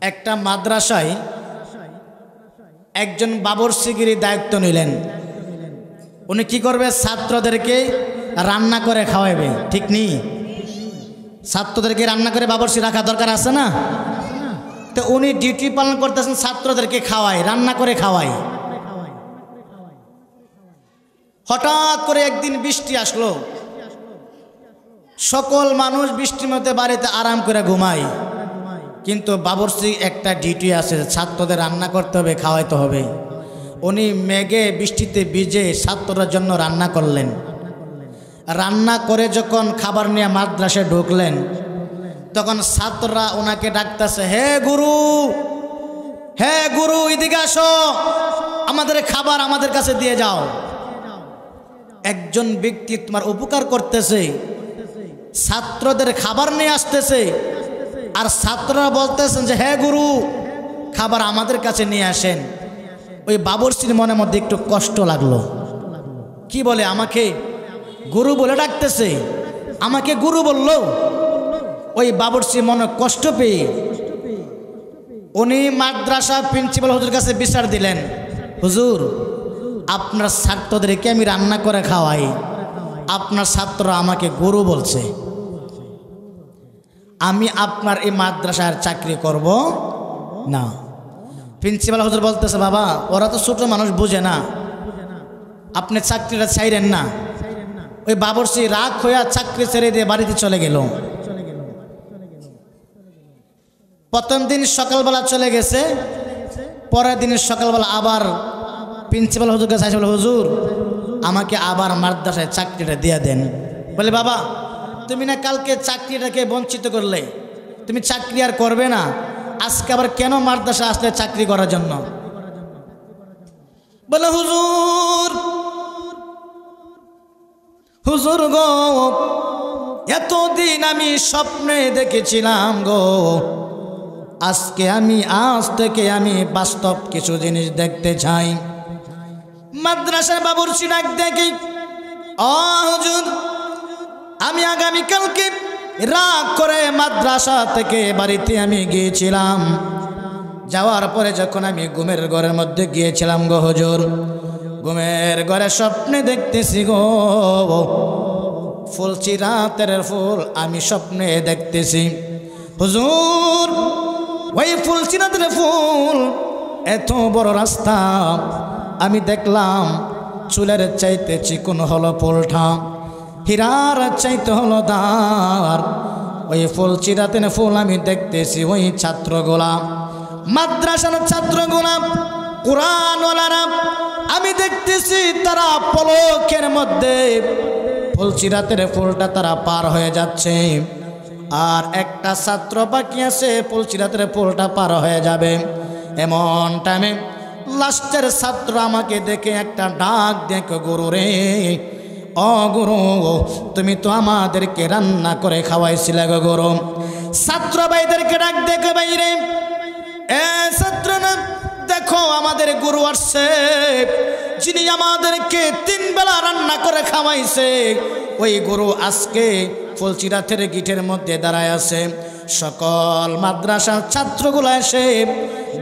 একটা মাদ্রাসায় একজন বাবরচিগিরি দায়িত্ব নিলেন। উনি কি করবে? ছাত্রদেরকে রান্না করে খাওয়াবে। ঠিক নেই? ছাত্রদেরকে রান্না করে বাবরচি রাখা দরকার আছে না? তো উনি ডিউটি পালন করতেছেন, ছাত্রদেরকে খাওয়ায়, রান্না করে খাওয়ায়। হঠাৎ করে একদিন বৃষ্টি আসলো, সকল মানুষ বৃষ্টির মধ্যে বাড়িতে আরাম করে ঘুমায়, কিন্তু বাবরচি একটা ডিউটি আছে, ছাত্রদের রান্না করতে হবে, খাওয়াইতে হবে। উনি মেঘে বৃষ্টিতে ভিজে ছাত্রদের জন্য রান্না করলেন। রান্না করে যখন খাবার নিয়ে মাদ্রাসায় ঢুকলেন, তখন ছাত্ররা ওনাকে ডাকতেছে, হে গুরু, হে গুরু, এদিকে আসো, আমাদের খাবার আমাদের কাছে দিয়ে যাও। একজন ব্যক্তি তোমার উপকার করতেছে, ছাত্রদের খাবার নিয়ে আসতেছে, আর ছাত্ররা বলতেছেন যে হে গুরু, খাবার আমাদের কাছে নিয়ে আসেন। ওই বাবরচির মনের মধ্যে একটু কষ্ট লাগলো। কি বলে, আমাকে গুরু বলে ডাকতেছে, আমাকে গুরু বলল। ওই বাবরচি মনে কষ্ট পেয়ে উনি মাদ্রাসা প্রিন্সিপাল হুজুর কাছে বিচার দিলেন, হুজুর, আপনার ছাত্রদেরকে আমি রান্না করে খাওয়াই, আপনার ছাত্ররা আমাকে গুরু বলছে, আমি আপনার এই মাদ্রাসার চাকরি করব না। প্রিন্সিপাল হুজুর বলতেছে, বাবা, ওরা তো ছোট মানুষ, বুঝে না, আপনি চাকরিটা ছাইরেন না। ওই বাবরচি রাগ হইয়া চাকরি ছেড়ে দিয়ে বাড়িতে চলে গেল। প্রথম দিন সকালবেলা চলে গেছে, পরের দিন সকালবেলা আবার প্রিন্সিপাল হুজুর কাছে আসে, বলে, হুজুর, আমাকে আবার মাদ্রাসায় চাকরিটা দিয়ে দেন। বলে, বাবা, তুমি না কালকে চাকরিটাকে বঞ্চিত করলে, তুমি চাকরি আর করবে না, আজকে আবার কেন মাদ্রাসা আসলে চাকরি করার জন্য? বলে, হুজুর, হুজুর গো, এতদিন আমি স্বপ্নে দেখেছিলাম গো, আজ থেকে আমি বাস্তব কিছু জিনিস দেখতে চাই। মাদ্রাসার বাবরচি ডাক দেখি, হুজুর, আমি আগামীকালকে রাগ করে মাদ্রাসা থেকে বাড়িতে আমি গিয়েছিলাম। যাওয়ার পরে যখন আমি ঘুমের ঘরের মধ্যে গিয়েছিলাম গো হুজুর, ঘুমের ঘরে স্বপ্নে দেখতেছি গো, ফুলচিরাতের ফুল আমি স্বপ্নে দেখতেছি। হুজুর, ওই ফুলচিরাতের ফুল, এত বড় রাস্তা, আমি দেখলাম চুলের চাইতে চিকন হলো ফুলটা, হীরার চাইতে হলো দার। ওই ফুলচিরাতের ফুল আমি দেখতেছি, ওই ছাত্রগুলা, মাদ্রাসার ছাত্রগুলা, কোরআনওয়ালারা, আমি দেখতেছি তারা পলকের মধ্যে ফুলচিরাতের ফুলটা তারা পার হয়ে যাচ্ছে, আর একটা ছাত্র বাকি আছে, ফুলচিরাতের ফুলটা পার হয়ে যাবে। এমন টাইমে লাস্টের ছাত্র আমাকে দেখে একটা ডাক দেখো, গুরু রে, ও গুরু, তুমি তো আমাদেরকে রান্না করে খাওয়াইছিলে গো গুরু। ছাত্র ভাইদেরকে ডাক দেখো, বাইরে, এ ছাত্র না, দেখো আমাদের গুরু আসছে, যিনি আমাদেরকে 3 বেলা রান্না করে খাওয়াইছে, ওই গুরু আজকে ফুলচিরাতের গিটের মধ্যে দাঁড়ায় আছে। সকল মাদ্রাসার ছাত্রগুলো এসে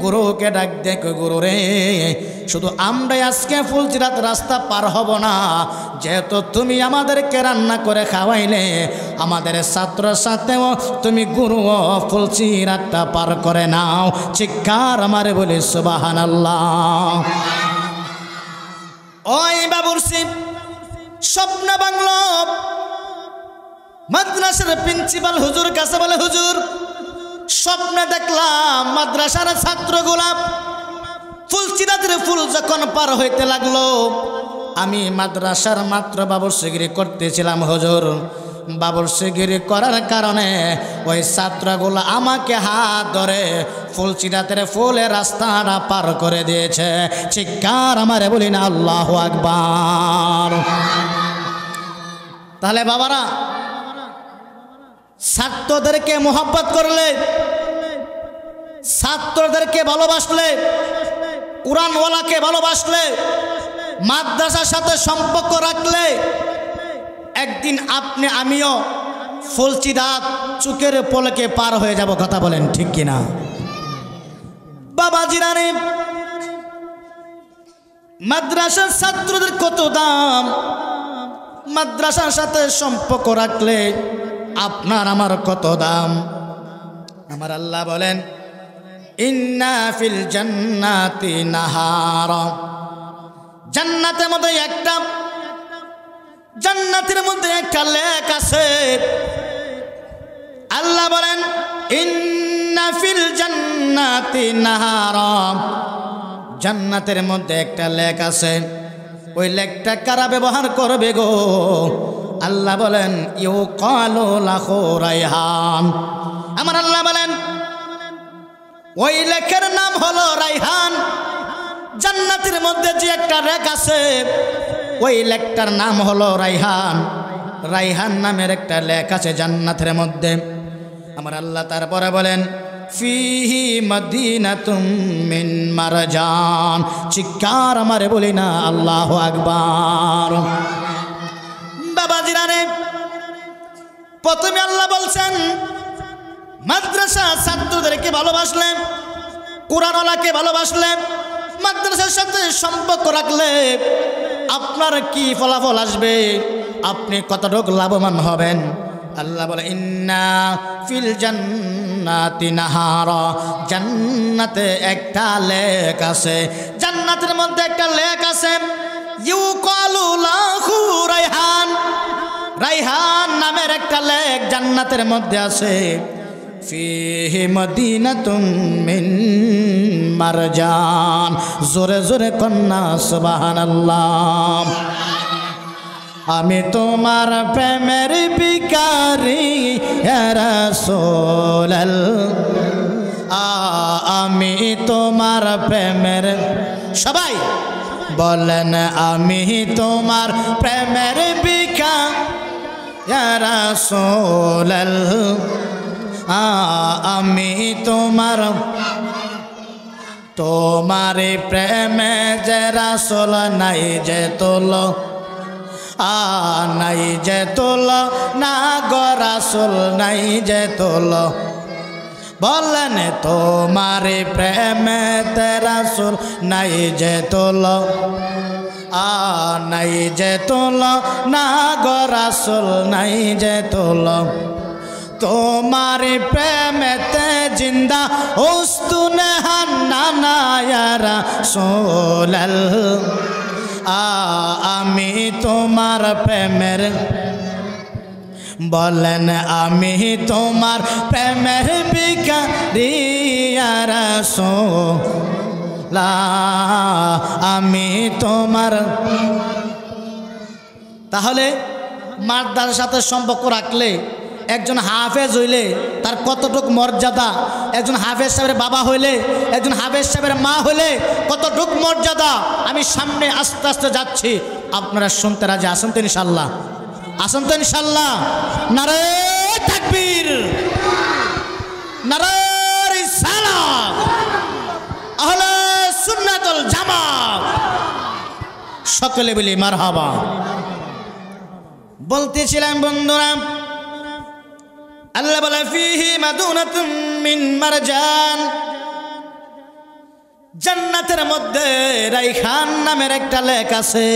গুরুকে ডাক দেখো, গুরু রে, শুধু আমরাই আজকে ফুলচিরাত রাস্তা পার হব না, যেহেতু তুমি আমাদেরকে রান্না করে খাওয়াইলে, আমাদের ছাত্রের সাথেও তুমি গুরু ও ফুলচিরাতটা পার করে নাও। চিৎকার আমারে বলে সুবহানাল্লাহ। ওই বাবরচি স্বপ্ন বাংলো মাদ্রাসার প্রিন্সিপাল হুজুর কাছে, বলে, হুজুর, স্বপ্নে দেখলাম মাদ্রাসার ছাত্রগুলা ফুলচিরাতের ফুল যখন পার হইতে লাগলো, আমি মাদ্রাসার মাত্র বাবরচিগিরি করতেছিলাম হুজুর। বাবরচিগিরি করার কারণে ওই ছাত্রগুলো আমাকে হাত ধরে ফুলচিরাতের ফুলের রাস্তাটা পার করে দিয়েছে। চিৎকার আমারে বলি না আল্লাহু আকবার। তাহলে বাবারা, ছাত্রদেরকে মোহাব্বত করলে, ছাত্রদেরকে ভালোবাসলে, কোরআনওয়ালাকে ভালোবাসলে, মাদ্রাসার সাথে সম্পর্ক রাখলে, একদিন আপনি আমিও ফুলচিরাত চোখের পলকে পার হয়ে যাব। কথা বলেন ঠিক কিনা? বাবাজিরা রে, মাদ্রাসার ছাত্রদের কত দাম, মাদ্রাসার সাথে সম্পর্ক রাখলে আপনার আমার কত দাম। আমার আল্লাহ বলেন ইন্না ফিল জান্নাতি নাহারা, জান্নাতের মধ্যে একটা লেক আছে। আল্লাহ বলেন ইন্না ফিল জান্নাতি নাহারা, জান্নাতের মধ্যে একটা লেক আছে। ওই লেকটা কারা ব্যবহার করবে গো? আল্লাহ বলেন ইউকালু লাহু রাইহান। আমার আল্লাহ বলেন ওই লেকের নাম হলো রাইহান। জান্নাতের মধ্যে যে একটা লেক আছে ওই লেকটার নাম হলো রাইহান। রাইহান নামের একটা লেক আছে জান্নাতের মধ্যে। আমার আল্লাহ তারপরে বলেন ফিহি মদিনাতুম মিন মারজান। চিৎকার আমারে বলি না আল্লাহু আকবার। বাবাজিরা রে, প্রথমে আল্লাহ বলছেন মাদ্রাসা ছাত্রদেরকে ভালোবাসলে, কোরআনওয়ালাকে ভালোবাসলে, মাদ্রাসার সাথে সম্পর্ক রাখলে আপনার কি ফলাফল আসবে, আপনি কতটুকু লাভবান হবেন। আল্লাহ বলে ইন্না ফিল জান্নাতি নাহারা, জান্নাতে একটা লেক আছে। জান্নাতের মধ্যে একটা লেক আছে ইউকালু লাহু রাইহান। রাইহান নামের একটা লেক জান্নাতের মধ্যে আছে। ফিহি মদিনাতুম মিন মারজান। জোরে জোরে কন্যা সুবহানাল্লাহ। আমি তোমার প্রেমের ভিখারি ইয়া রাসূলুল্লাহ, আমি তোমার প্রেমের, সবাই বলেন আমি তোমার প্রেমের ভিখারি ইয়া রাসূলুল্লাহ, আমি তোমার প্রেমে যে রাসূল নাই যে তোল, নাই যে তোল না গো রাসূল নাই যে তোল। বলেন তোমার প্রেমে তে রাসূল নাই যে তোল, নাই যে তোল না গো রাসূল নাই যে তোল। তোমার প্রেমেতে জিন্দা উস্তুনে হান্নানা ইয়া রাসূলুল্লাহ, আমি তোমার প্রেমের, বলেন আমি তোমার প্রেমের ভিখারি ইয়া রাসূলুল্লাহ, আমি তোমার। তাহলে মাদ্রাসার সাথে সম্পর্ক রাখলে, একজন হাফেজ হইলে তার কতটুক মর্যাদা, একজন হাফেজ সাহেবের বাবা হইলে, একজন হাফেজ সাহেবের মা হইলে কতটুক মর্যাদা। আমি সামনে আস্তে আস্তে যাচ্ছি, আপনারা শুনতে রাজি আছেন তো ইনশাল্লাহ? আসেন তো ইনশাল্লাহ? নারে তাকবীর, নারে রিসালাত, আহলে সুন্নাত ওয়াল জামাত, সকলে বলি মারহাবা। বলতেছিলাম বন্ধুরা, আল্লাহ বলে ফিহি মাদুনাতুম মিন মারজান, জান্নাতের মধ্যে রাইহান নামের একটা লেক আছে।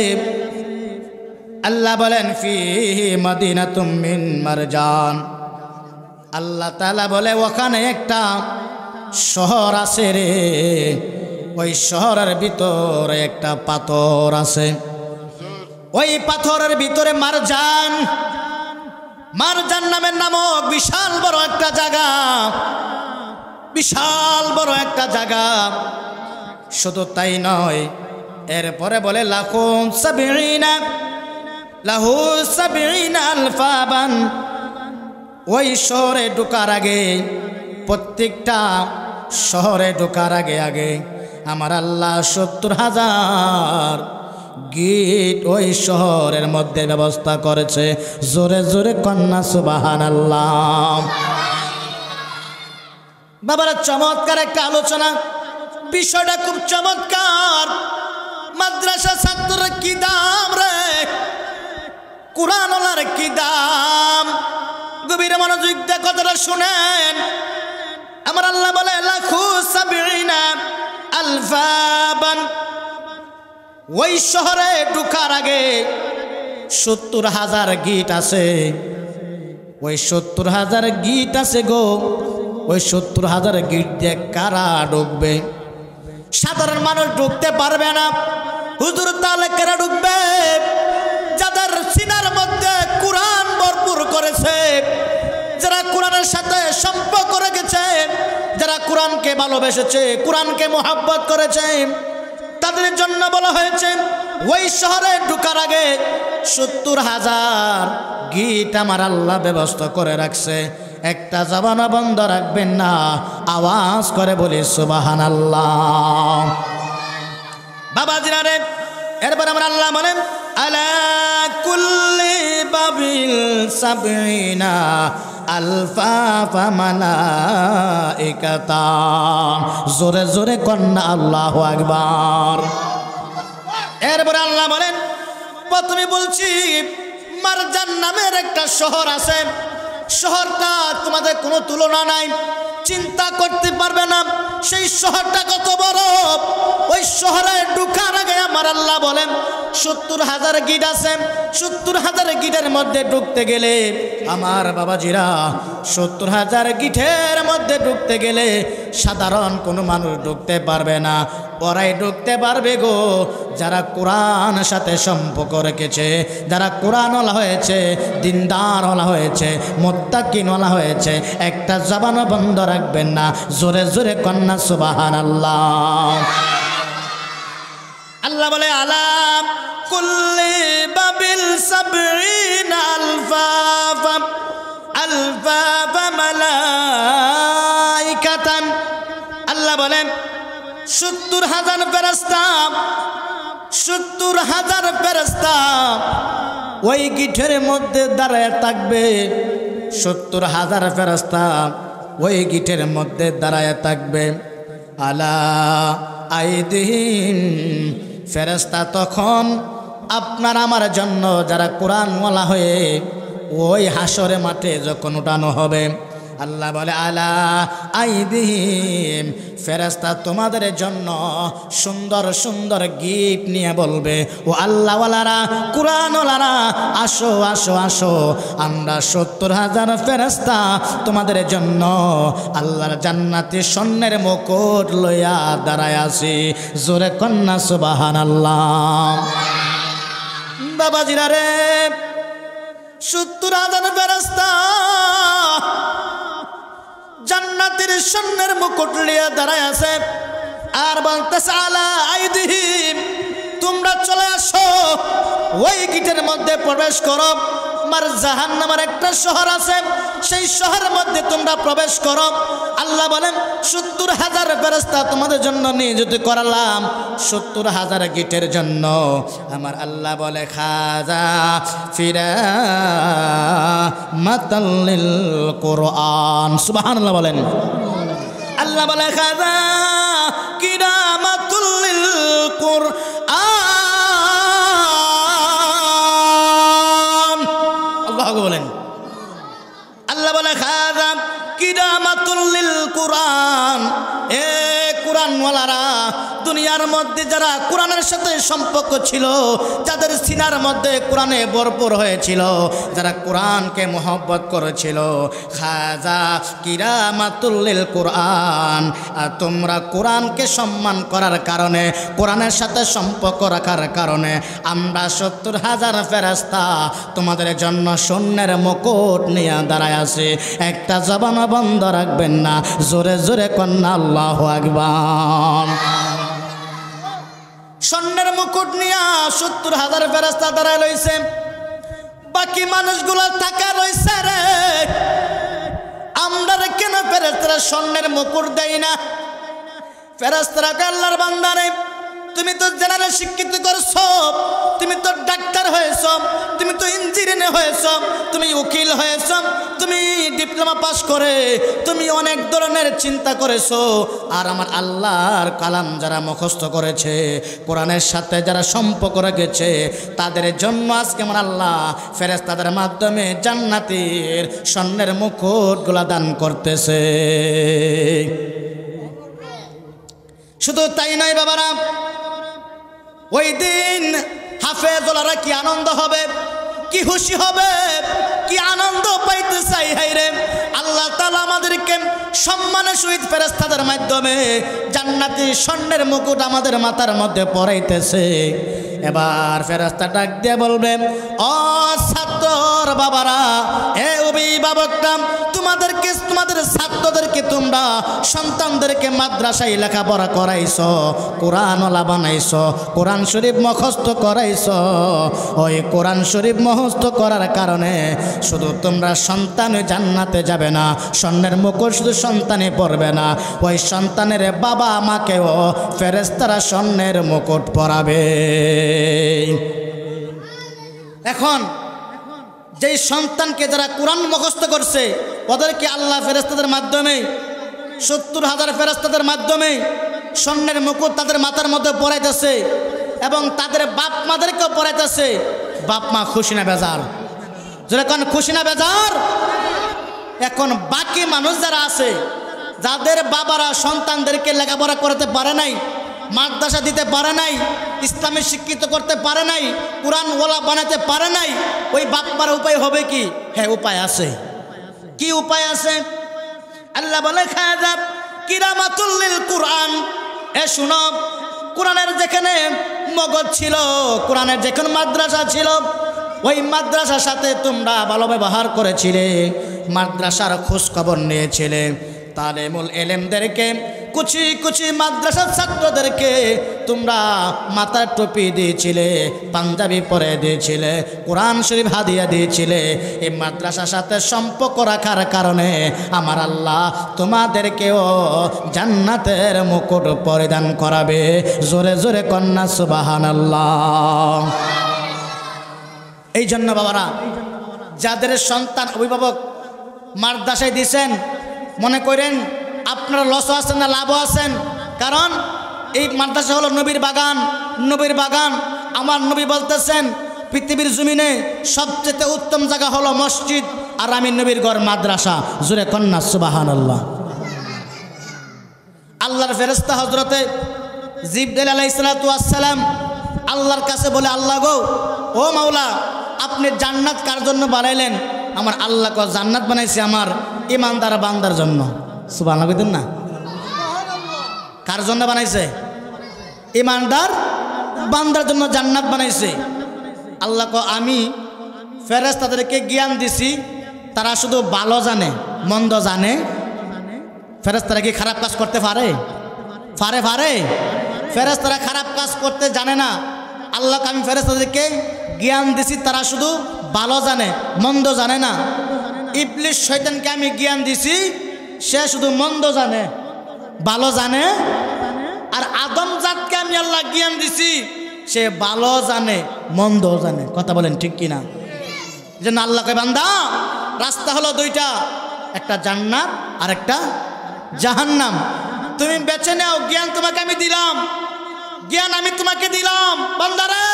আল্লাহ বলেন ফিহি মাদিনাতুম মিন মারজান। আল্লাহ তাআলা বলে ওখানে একটা শহর আছে রে, ওই শহরের ভিতরে একটা পাথর আছে। ওই পাথরের ভিতরে মারজান, মারজান নামের নামক বিশাল বড় একটা জায়গা, বিশাল বড় একটা জায়গা। শুধু তাই নয়, এরপরে বলে লাহু সাবিঈনা আলফাবান। ওই শহরে ঢোকার আগে, প্রত্যেকটা শহরে ঢোকার আগে আগে আমার আল্লাহ ৭০,০০০ গেট ওই শহরের মধ্যে ব্যবস্থা করেছে। জোরে জোরে কন্যা সুবহানাল্লাহ। বাবারা, চমৎকার একটা আলোচনা, বিষয়টা খুব চমৎকার। মাদ্রাসা ছাত্ররা কি দাম রে, কুরআনওয়ালার কি দাম। গভীর মনোযোগ দিয়ে কথাটা শুনেন। আমার আল্লাহ বলে লাহু সাবিঈনা ওই শহরে ঢোকার আগে 70,000 গিট আছে। ওই 70,000 গিট আছে গো। ওই 70,000 গিট দিয়ে কারা ঢুকবে? সাধারণ মানুষ ঢুকতে পারবে না। হুজুর তাহলে কারা ঢুকবে? যাদের সিনার মধ্যে কোরআন ভরপুর করেছে, যারা কোরআনের সাথে সম্পর্ক রেখেছে, যারা কোরআনকে ভালোবেসেছে, কোরআনকে মোহাব্বত করেছে, তাদের জন্য বলা হয়েছে ওই শহরে ঢোকার আগে 70,000 গিট আমার আল্লাহ ব্যবস্থা করে রাখছে। একটা জবান বন্ধ রাখবেন না, আওয়াজ করে বলি সুবহানাল্লাহ। বাবাজিরা রে, এরপর আমার আল্লাহ বলেন আলা কুল্লি বাবিল সাবিনা আলফা মালাইকাতা। জোরে জোরে কন্যা আল্লাহু আকবার। এরপরে আল্লাহ বলেন, প্রথমে বলছি মারজান নামের একটা শহর আছে। শহরটা তোমাদের কোনো তুলনা নাই, চিন্তা করতে পারবে না সেই শহরটা কত বড়। ওই শহরে ঢোকার আগে আমার আল্লাহ বলেন 70,000 গিট আছে। 70,000 গিটের মধ্যে ঢুকতে গেলে আমার বাবাজিরা, 70,000 গিটের মধ্যে ঢুকতে গেলে সাধারণ কোনো মানুষ ঢুকতে পারবে না। ওরাই ঢুকতে পারবে গো যারা কোরআনের সাথে সম্পর্ক রেখেছে, যারা কোরআনওয়ালা হয়েছে, দিনদারওয়ালা হয়েছে, মুত্তাকিনওয়ালা হয়েছে। একটা জবানও বন্ধ রাখবেন না, জোরে জোরে কন্যা সুবহানাল্লাহ। আল্লাহ বলে আলা কুল্লি বাবিল সাবঈনা আলফা মালাইকাতান। আল্লাহ বলেন 70,000 ফেরেশতা, 70,000 ফেরেশতা ওই গিঠের মধ্যে দাঁড়ায় থাকবে। 70,000 ফেরেশতা ওই গিঠের মধ্যে দাঁড়ায় থাকবে। আলা আইদিহিম, ফেরেশতা তখন আপনার আমার জন্য যারা কোরআনওয়ালা হয়ে ওই হাসরে মাঠে যখন উঠানো হবে, আল্লাহ বলে আলা আইদিহিম, ফেরেশতা তোমাদের জন্য সুন্দর সুন্দর গিফট নিয়ে বলবে, ও আল্লাহওয়ালারা, কোরআনওয়ালারা, আসো আসো আসো, আমরা 70,000 ফেরেশতা তোমাদের জন্য আল্লাহর জান্নাতে স্বর্ণের মুকুট লইয়া দাঁড়ায় আছি। জোরে কন্যা সুবহানাল্লাহ। বাবাজিরা রে, 70,000 ফেরেশতা জান্নাতের স্বর্ণের মুকুট লিয়ে দাঁড়ায় আছে আর বলতেছে আলা আইদিহিম, তোমরা চলে আসো, ওই গিটের মধ্যে প্রবেশ করো। মারজাহান নামের একটা শহর আছে, সেই শহরের মধ্যে তোমরা প্রবেশ করো। আল্লাহ বলেন 70,000 ফেরেশতা তোমাদের জন্য নিয়োজিত করালাম, 70,000 গিটের জন্য। আমার আল্লাহ বলে খাজা ফিরা মাতাল্লিল কোরআন। সুবহানাল্লাহ বলেন। আল্লাহ বলে খাজা কিরামাতুল্লিল কোরআন। আল্লাহ বলেন, আল্লাহ বলে খাজা কিরামাতুল্লিল কোরআন। এ কোরআনওয়ালারা, দুনিয়ার মধ্যে যারা কোরআনের সাথে সম্পর্ক ছিল, যাদের সিনার মধ্যে কোরআনে ভরপুর হয়েছিল, যারা কোরআনকে মোহব্বত করেছিল, খাজা কিরামাতুল্লিল কোরআন। আর তোমরা কোরআনকে সম্মান করার কারণে, কোরআনের সাথে সম্পর্ক রাখার কারণে আমরা 70,000 ফেরেশতা তোমাদের জন্য স্বর্ণের মুকুট নিয়ে দাঁড়ায় আছি। একটা জবান বন্ধ রাখবেন না, জোরে জোরে কন্যা আল্লাহু আকবার। স্বর্ণের মুকুট নিয়ে 70,000 ফেরেশতা দাঁড়ায় রইছে। বাকি মানুষগুলো টাকা রইছে রে, আমরা কেন ফেরেশতারা স্বর্ণের মুকুট দেই না? ফেরেশতারা আল্লাহর বান্দারে, তুমি তো জেনারেল শিক্ষিত করছো, তুমি তো ডাক্তার হয়েছ, তুমি তো ইঞ্জিনিয়ার হয়েছ, তুমি উকিল হয়েছ, তুমি ডিপ্লোমা পাস করে তুমি অনেক ধরনের চিন্তা করেছো। আর আমার আল্লাহর কালাম যারা মুখস্থ করেছে, কোরআনের সাথে যারা সম্পর্ক রেখেছে, তাদের জন্য আজকে আমার আল্লাহ ফেরেশতাদের মাধ্যমে জান্নাতের স্বর্ণের মুকুটগুলা দান করতেছে। শুধু তাই নয় বাবারা, ওই দিন হাফেজওয়ালারা কি আনন্দ হবে, কি খুশি হবে, কি আনন্দ পাইতে চাই। হায়রে আল্লাহ তাআলা আমাদেরকে সম্মানের সহিত ফেরেশতাদের মাধ্যমে জান্নাতি স্বর্ণের মুকুট আমাদের মাথার মধ্যে পরাইতেছে। এবার ফেরেশতা ডাক দিয়ে বলবে, ও ছাত্র বাবারা, এ অভিভাবকরা, তোমাদের ছাত্রদেরকে তোমরা সন্তানদেরকে মাদ্রাসায় লেখাপড়া করাইছো, কোরআনওয়ালা বানাইছো, কোরআন শরীফ মুখস্থ করাইছো। ওই কোরআন শরীফ মুখস্থ করার কারণে শুধু তোমরা সন্তানে জান্নাতে যাবে না, স্বর্ণের মুকুট শুধু সন্তানে পরবে না, ওই সন্তানের বাবা মাকেও ফেরেশতারা স্বর্ণের মুকুট পরাবে। এখন যেই সন্তানকে যারা কোরআন মুখস্থ করছে ওদেরকে আল্লাহ ফেরেশতাদের মাধ্যমে 70,000 ফেরেশতাদের মাধ্যমে স্বর্ণের মুকুট তাদের মাথার মধ্যে পরাইতেছে এবং তাদের বাপ মাদেরকেও পরাইতেছে। বাপ মা খুশি না বেজার? যেরকম খুশি না বেজার? এখন বাকি মানুষ যারা আছে, যাদের বাবারা সন্তানদেরকে লেখাপড়া করতে পারে নাই, মাদ্রাসা দিতে পারে নাই, ইসলামে শিক্ষিত করতে পারে নাই, কোরআন ওয়ালা বানাতে পারে নাই, ওই বাপ্পার উপায় হবে কি? হ্যাঁ, উপায় আছে। কি উপায় আছে? আল্লাহ বলে, খাযাব কিরামাতুল লিল কুরআন। এ শুনো, কোরআনের যেখানে মগজ ছিল, কোরআনের যেখানে মাদ্রাসা ছিল, ওই মাদ্রাসার সাথে তোমরা ভালো ব্যবহার করেছিলে, মাদ্রাসার খোঁজ খবর নিয়েছিলে, তালিমুল ইলমদেরকে, কুচি কুচি মাদ্রাসার ছাত্রদেরকে তোমরা মাথার টুপি দিয়েছিলে, পাঞ্জাবি পরে দিয়েছিলে, কোরআন শরীফ হাদিয়া দিয়েছিলে। এই মাদ্রাসার সাথে সম্পর্ক রাখার কারণে আমার আল্লাহ তোমাদেরকেও জান্নাতের মুকুট পরিধান করাবে। জোরে জোরে কন্যা সুবহানাল্লাহ। এই জন্য বাবারা, যাদের সন্তান অভিভাবক মাদ্রাসায় দিয়েছেন, মনে করেন আপনারা লসও আছেন না লাভও আছেন। কারণ এই মাদ্রাসা হলো নবীর বাগান। নবীর বাগান, আমার নবী বলতেছেন পৃথিবীর জমিনে সবচেয়ে উত্তম জায়গা হলো মসজিদ, আর আমি নবীর ঘর মাদ্রাসা। জোরে কন্যা সুবহানাল্লাহ। আল্লাহর ফেরেশতা হযরতে জিবরাইল আলাইহিস সালাতু ওয়াস সালাম আল্লাহর কাছে বলে, আল্লাহ গো, ও মাওলা, আপনি জান্নাত কার জন্য বানাইলেন? আমার আল্লাহ কয়, জান্নাত বানাইছি আমার ইমানদার বান্দার জন্য। সুবহানাল্লাহ কইতেন না? কার জন্য বানাইছে? ইমানদার বান্দার জন্য জান্নাত বানাইছে। আল্লাহ কয়, আমি ফেরেশতাদেরকে জ্ঞান দিছি, তারা শুধু ভালো জানে, মন্দ জানে। ফেরেশতারা কি খারাপ কাজ করতে পারে? পারে? পারে? ফেরেশতারা খারাপ কাজ করতে জানে না। আল্লাহ আমি ফেরেশতাদেরকে জ্ঞান দিছি, তারা শুধু ভালো জানে, মন্দ জানে না। ইবলিস শয়তানকে আমি জ্ঞান দিছি, সে শুধু মন্দ জানে, ভালো জানে। আর আদম জাতকে আমি আল্লাহ জ্ঞান দিছি, সে ভালো জানে, মন্দ জানে। কথা বলেন ঠিক কিনা? যে না, আল্লাহকে বান্দা, রাস্তা হলো দুইটা, একটা জান্নাত আর একটা জাহান্নাম। তুমি বেছে নাও, জ্ঞান তোমাকে আমি দিলাম, জ্ঞান আমি তোমাকে দিলাম। বান্দারে,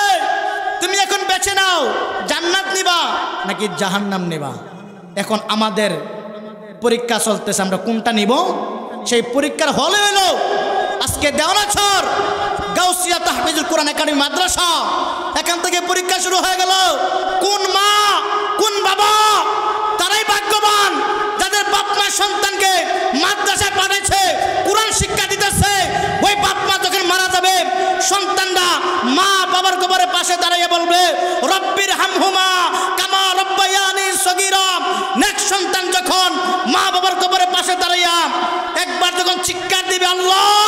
তুমি এখন বেছে নাও, জান্নাত নিবা নাকি জাহান্নাম নিবা। এখন আমাদের পরীক্ষা চলতেছে, আমরা কোনটা নিব? সেই পরীক্ষার হলে হলো আজকে দেওয়ানাছর গাউসিয়া তাহফিজুল কোরআন একাডেমি মাদ্রাসা। এখান থেকে পরীক্ষা শুরু হয়ে গেল। কোন মা, কোন বাবা, তারাই ভাগ্যবান যাদের বাপ মা সন্তানকে মাদ্রাসায় পাঠাইছে, কোরআন শিক্ষা দিতেছে। ওই বাপ মা যখন মারা যাবে, সন্তানরা মা বাবার কবরের পাশে দাঁড়িয়ে বলবে, রব্বির হামহুমা কামা রব্বায়ানি সগীরা। নেক্সট সন্তান যখন মা বাবার কবরের পাশে দাঁড়িয়ে একবার যখন চিৎকার দিবে, আল্লাহ,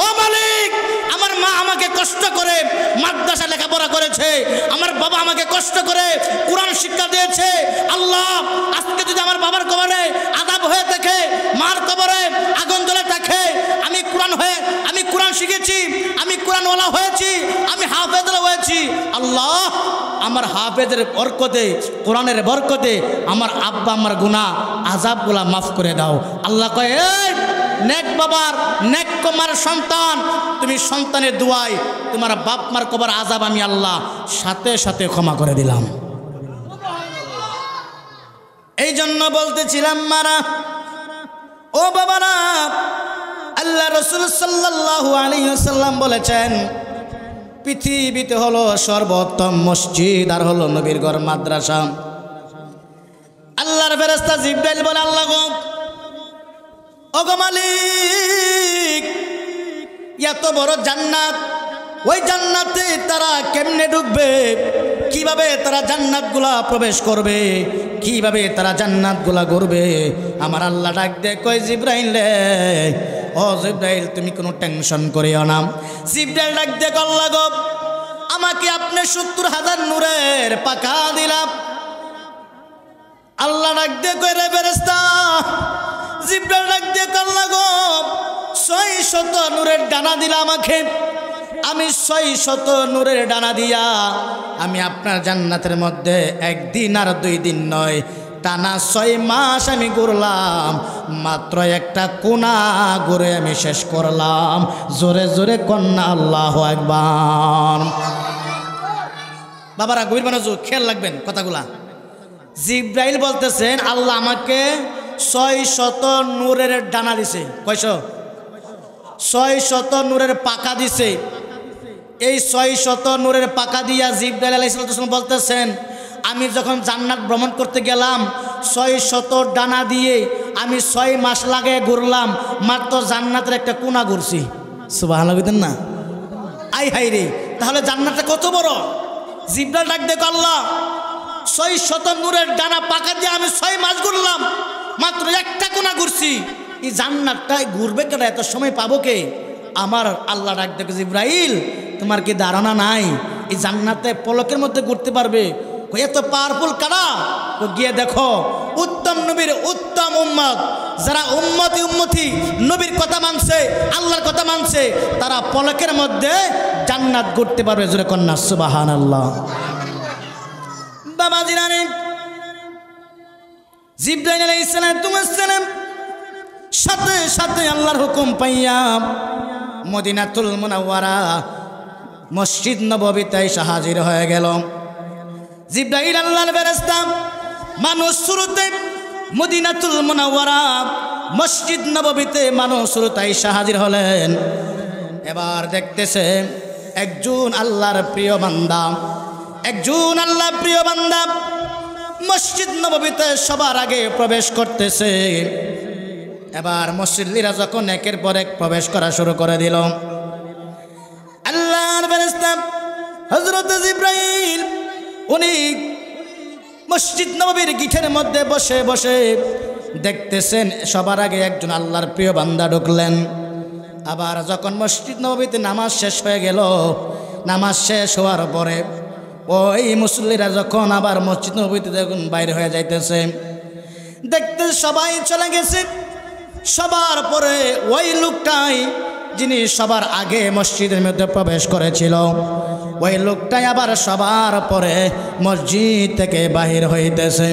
ও মালিক, আমার মা আমাকে কষ্ট করে মাদ্রাসা লেখাপড়া করেছে, আমার বাবা আমাকে কষ্ট করে কোরআন শিক্ষা দিয়েছে। আল্লাহ, আজকে যদি আমার বাবার কবরে আযাব হয়ে থাকে, মার কবরে আগুন জ্বলে থাকে, আমি কোরআন শিখেছি, আমি কোরআনওয়ালা হয়েছি, আমি হাফেজওয়ালা হয়েছি, আল্লাহ, আমার হাফেজের বরকতে, কোরআনের বরকতে আমার আব্বা আমার গুনাহ আযাবগুলা মাফ করে দাও। আল্লাহ কয়, এই নেক বাবার নেক মার সন্তান, তুমি সন্তানের দোয়ায় তোমার বাপ মার কবর আযাব আমি আল্লাহ সাথে সাথে ক্ষমা করে দিলাম। এই জন্য বলতেছিলাম মারা, ও বাবারা, আল্লাহ রাসূল সাল্লাল্লাহু আলাইহি ওয়াসাল্লাম বলেছেন, পৃথিবীতে হলো সর্বোত্তম মসজিদ আর হলো নবীর ঘর মাদ্রাসা। আল্লাহর ফেরেশতা জিবরাইল বলে, আল্লাহ গো, ওগো মালিক, এত বড় জান্নাত, ওই জান্নাতে তারা কেমনে ঢুকবে? কিভাবে তারা জান্নাতগুলা প্রবেশ করবে? কিভাবে তারা জান্নাতগুলা ঘুরবে? আমার আল্লাহ ডাক দে কই, জিবরাইল রে, ও জিবরাইল, তুমি কোনো টেনশন করিও না। জিবরাইল ডাক দে, আল্লাহ গো, আমাকে আপনি 70,000 নূরের পাখা দিলাম। আল্লাহ ডাক দে কই, রে ফেরেশতা, জিবরাইল ডাক দে, আল্লাহ গো, 600 নূরের ডানা দিলাম আমাকে। আমি 600 নূরের ডানা দিয়া আমি আপনার জান্নাতের মধ্যে একদিন আর 2 দিন নয়, টানা 6 মাস আমি ঘুরলাম, মাত্র একটা কোনা ঘুরে আমি শেষ করলাম। জোরে জোরে কন্যা আল্লাহু আকবার। বাবারা, গভীর মনোযোগ, খেয়াল রাখবেন কথাগুলা। জিবরাইল বলতেছেন, আল্লাহ আমাকে 600 নূরের ডানা দিছে। কয়শো? 600 নূরের পাকা দিছে। এই 600 নূরের পাকা দিয়া জিবরাইল আলাইহিস সালাম বলতেছেন, আমি যখন জান্নাত ভ্রমণ করতে গেলাম, 600 ডানা দিয়ে আমি 6 মাস লাগে ঘুরলাম, মাত্র জান্নাতের একটা কোনা ঘুরছি। সুবহানাল্লাহ বলেন না? আই হাই রে, তাহলে জান্নাতটা কত বড়! জিবরাইল ডাক দেখো, আল্লাহ 600 নূরের ডানা পাকা দিয়ে আমি 6 মাস ঘুরলাম, মাত্র একটা কোনা ঘুরছি। এই জান্নাতটাই ঘুরবে কেন? এত সময় পাবো কে? আমার আল্লাহ ডাক দেখো, জিবরাইল, তোমার কি ধারণা নাই এই জান্নাতে পলকের মধ্যে ঘুরতে পারবে? এত পাওয়ারফুল কারা? গিয়ে দেখো, উত্তম নবীর উত্তম উম্মত, যারা উম্মতি নবীর কথা মানছে, আল্লাহর কথা মানছে, তারা পলকের মধ্যে জান্নাত ঘুরতে পারবে। জোরে কন্যা সুবহানাল্লাহ। বাবা জিরানি, জিবরাইল আলাইহিস সালাম সাথে সাথে আল্লাহর হুকুম পাইয়া মদিনাতুল মুনাওয়ারা মসজিদ নববীতে এসে হাজির হয়ে গেল। জিবরাইল আল্লাহর ফেরেশতা মানুষ শুরুতে মদিনাতুল মুনাওয়ারা মসজিদ নববীতে মানুষ শুরুতে এসে হাজির হলেন। এবার দেখতেছে একজন আল্লাহর প্রিয় বান্দা, একজন আল্লাহর প্রিয় বান্দা মসজিদ নববীতে সবার আগে প্রবেশ করতেছে। এবার মসজিদীরা যখন একের পর এক প্রবেশ করা শুরু করে দিল, আল্লাহর ফেরেশতা হযরত জিবরাইল উনি মসজিদ নববীর গিঠের মধ্যে বসে বসে দেখতেছেন সবার আগে একজন আল্লাহর প্রিয় বান্দা ঢুকলেন। আবার যখন মসজিদ নববীতে নামাজ শেষ হয়ে গেল, নামাজ শেষ হওয়ার পরে ওই মুসল্লিরা যখন আবার মসজিদ নববীতে যখন বাইরে হয়ে যাইতেছে, দেখতে সবাই চলে গেছে। সবার পরে ওই লোকটাই যিনি সবার আগে মসজিদের মধ্যে প্রবেশ করেছিল, ওই লোকটাই আবার সবার পরে মসজিদ থেকে বাহির হইতেছে।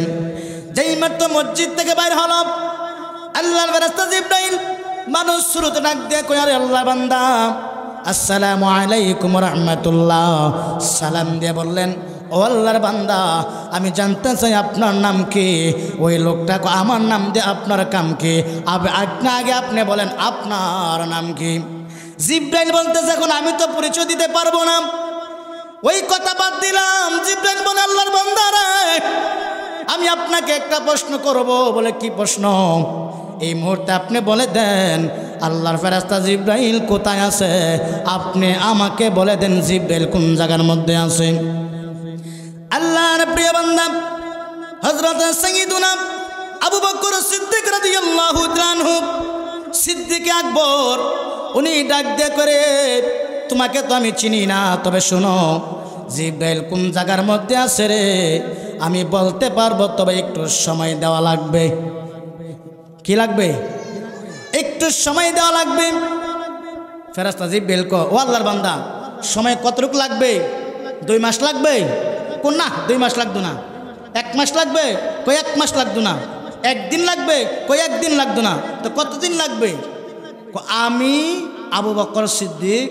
যেই মাত্র মসজিদ থেকে বাইর হল, আল্লাহর ফেরেশতা জিবরাইল মানুষ শুরুতে ডাক দিয়ে কই, আরে আল্লাহ বান্দা, আসসালামু আলাইকুম রাহমাতুল্লাহ। সালাম দিয়ে বললেন, ও আল্লাহর বান্দা, আমি জানতে চাই আপনার নাম কি? ওই লোকটা আমার নাম দিয়ে আপনার কাম কি? আগে আপনি বলেন আপনার নাম কি? জিবরাইল বলতেছে, এখন আমি তো পরিচয় দিতে পারবো না। ওই কথা বাদ দিলাম। জিবরাইল বলে, আল্লাহর বান্দা রে, আমি আপনাকে একটা প্রশ্ন করব। বলে, কি প্রশ্ন? এই মুহূর্তে আপনি বলে দেন আল্লাহর ফেরেশতা জিবরাইল কোথায় আছে? আপনি আমাকে বলে দেন জিবরাইল কোন জায়গার মধ্যে আছে। আল্লাহর প্রিয় বান্দা হযরত সাইয়্যিদুনা আবু বকর সিদ্দিক রাদিয়াল্লাহু তাআলা আনহু, সিদ্দিক আকবর, উনি ডাক দিয়ে করে, তোমাকে তো আমি চিনি না, তবে শোনো, জিবরাইল কোন জায়গার মধ্যে আছে রে আমি বলতে পারবো, তবে একটু সময় দেওয়া লাগবে। কি লাগবে? একটু সময় দেওয়া লাগবে। ফেরেশতা জিবরাইল কো, ও আল্লাহর বান্দা, সময় কতটুকু লাগবে? 2 মাস লাগবে? কোন না, 2 মাস লাগতো না। 1 মাস লাগবে? কই 1 মাস লাগতো না। 1 দিন লাগবে? কই 1 দিন লাগতো না। তো কতদিন লাগবে? আমি আবু বকর সিদ্দিক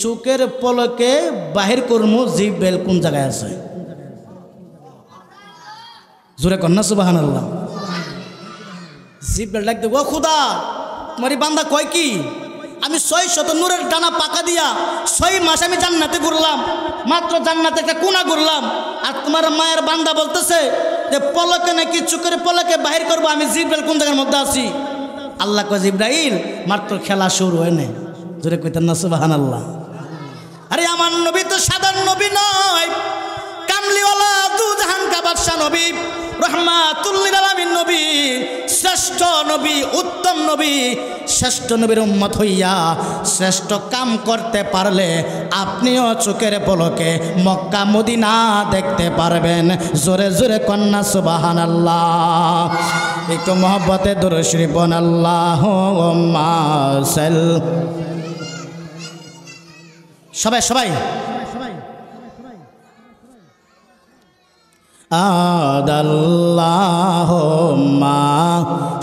চোখের পলকে বাহির করমু জিবরাইল কোন জায়গায় আছে। জোরে কন্যা সুবহানাল্লাহ। জিবরাইল ডাক দেব, ও খুদা, তোমার বান্দা কয় কি? আমি 600 নূরের ডানা পাকা দিয়া 6 মাস আমি জান্নাতে ঘুরলাম, মাত্র জান্নাতে একটা কোনা ঘুরলাম, আর তোমার মায়ের বান্দা বলতেছে যে পলকে নাকি চোখের পলকে বাহির করবো, আমি জিব্রাইল কোন জায়গার মধ্যে আছি। আল্লাহ কয় জিব্রাইল মাত্র খেলা শুরু হয় না, জোরে কইতেন না সুবহানাল্লাহ। আরে আমার নবী তো সাধারণ নবী নয়, কামলিওয়ালা দু জাহান কা বাদশা নবী, রহমাতুল লিল আলামিন নবী, শ্রেষ্ঠ নবী, উত্তম নবী, শ্রেষ্ঠ নবীর উম্মত হইয়া শ্রেষ্ঠ কাম করতে পারলে আপনিও চোখের পলকে মক্কা মদিনা দেখতে পারবেন। জোরে জোরে কন্যা সুবহানাল্লাহ। একটু মহব্বতে দুরূদ শরীফ পড়ুন, আল্লাহুম্মা সাল্লি। সবাই সবাই আদাল্লাহুম্মা,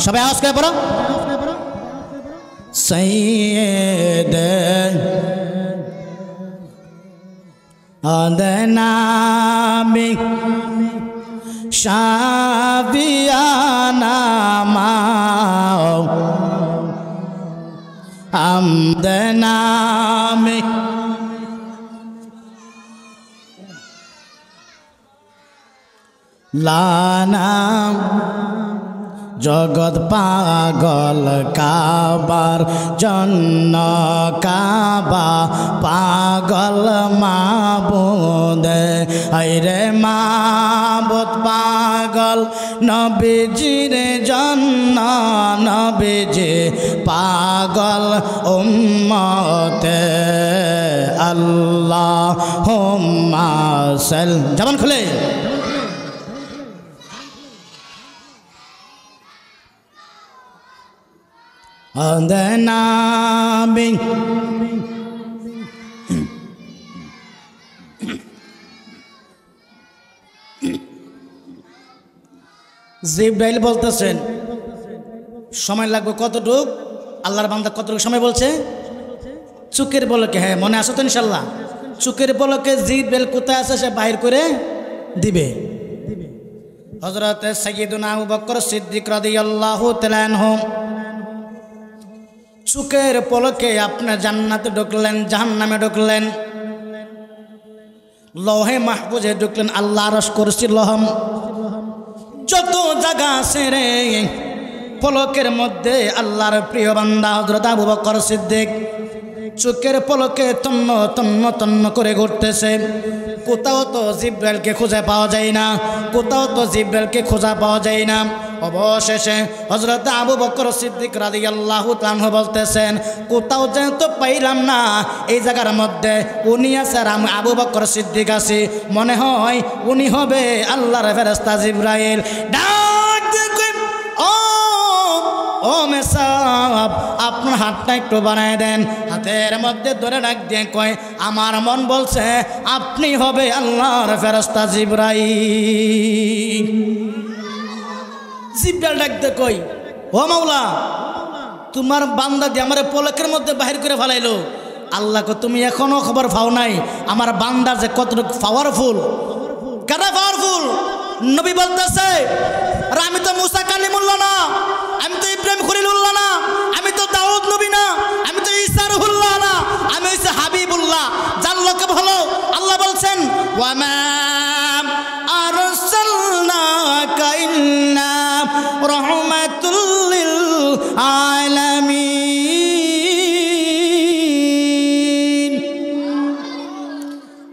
সবাই আওয়াজ করে পড়ো, সাইয়্যিদ আদনামি শাফিয়ানা মাও আমদনামি লানা জগৎ পাগল কাবার জন্য, কাবা পাগল মাবুদ, আইরে মাবুদ পাগল নবীজির জন্য, নবীজি পাগল উম্মতে আল্লাহুম্মা সাল্লি। জবান খুলে আদনামি জিব্রাইল বলতেছেন সময় লাগবে কতটুক? আল্লাহর বান্দা কতটুকু সময় বলছে? চোখের পলকে। হ্যাঁ মনে আসো তো ইনশাল্লাহ? চোখের পলকে জিব্রাইল কোথায় আছে সে বাহির করে দিবে। হযরত সাইয়্যিদুনা আবু বকর সিদ্দিক রাদিয়াল্লাহু তাআলা আনহু চোখের পলকে আপনি জান্নাতে ঢুকলেন, জাহান্নামে ঢুকলেন, লৌহে মাহফুজে ঢুকলেন, আল্লাহ আরশ কুরসি লহম যত জায়গা আছে রে পলকের মধ্যে আল্লাহর প্রিয় বান্দা হযরত আবু বকর সিদ্দিক চোখের পলকে তন্ন তন্ন তন্ন করে ঘুরতেছে। কোথাও তো জিব্রাইলকে খুঁজে পাওয়া যায় না, কোথাও তো জিব্রাইলকে খোঁজা পাওয়া যায় না। অবশেষে হযরত আবু বকর সিদ্দিক রাদিয়াল্লাহু তাআলা বলতেছেন কোথাও যেহেতু পাইলাম না, এই জায়গার মধ্যে উনি আছে আর আমি আবু বকর সিদ্দিক আছি, মনে হয় উনি হবে আল্লাহর ফেরেশতা জিব্রাইল। ডাক দেখে ও মেসাব আপনার হাতটা একটু বানায় দেন, হাতের মধ্যে ধরে ডাক দিয়ে কয় আমার মন বলছে আপনি হবে আল্লাহর ফেরেশতা জিব্রাইল। জিব্রাইল ডাক দিয়ে কই ও মাওলা তোমার বান্দা দিয়ে আমার পলকের মধ্যে বাহির করে ফেলাইলো। আল্লাহ কো তুমি এখনো খবর পাও নাই আমার বান্দা যে কতটুকু পাওয়ারফুল। কেন পাওয়ারফুল? নবী বলতেছে আর আমি তো মুসা কালিমুল্লাহ না, আমি তো ইব্রাহিম খলিলুল্লাহ না, আমি তো দাউদ নবী না, আমি তো ঈসা রুহুল্লাহ না, আমি হইছে হাবিবুল্লাহ। যার লোকে ভালো আল্লাহ বলছেন ওয়া মা আরসালনাকা ইল্লা রাহমাতুল লিল আলামিন।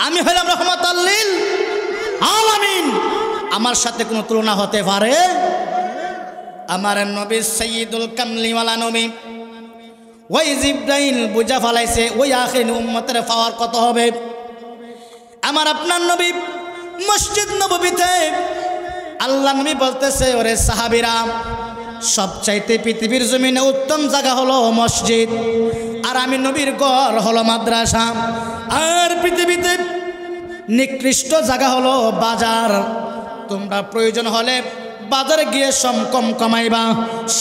আমি হলাম রাহমাতুল লিল আলামিন, আমার সাথে কোনো তুলনা হতে পারে? আমার নবী সাইয়্যিদুল কামলিওয়ালা নবী। ওই জিব্রাইল বুঝা ফেলাইছে ওই আখির উম্মতের পাওয়ার কত হবে। আমার আপনার নবী মসজিদ নববীতে আল্লাহ নবী বলতেছে ওরে সাহাবীরা সবচাইতে পৃথিবীর জমিনে উত্তম জায়গা হলো মসজিদ, আর আমি নবীর ঘর হলো মাদ্রাসা, আর পৃথিবীতে নিকৃষ্ট জায়গা হলো বাজার। তোমরা প্রয়োজন হলে বাজারে গিয়ে সম কম কামাইবা,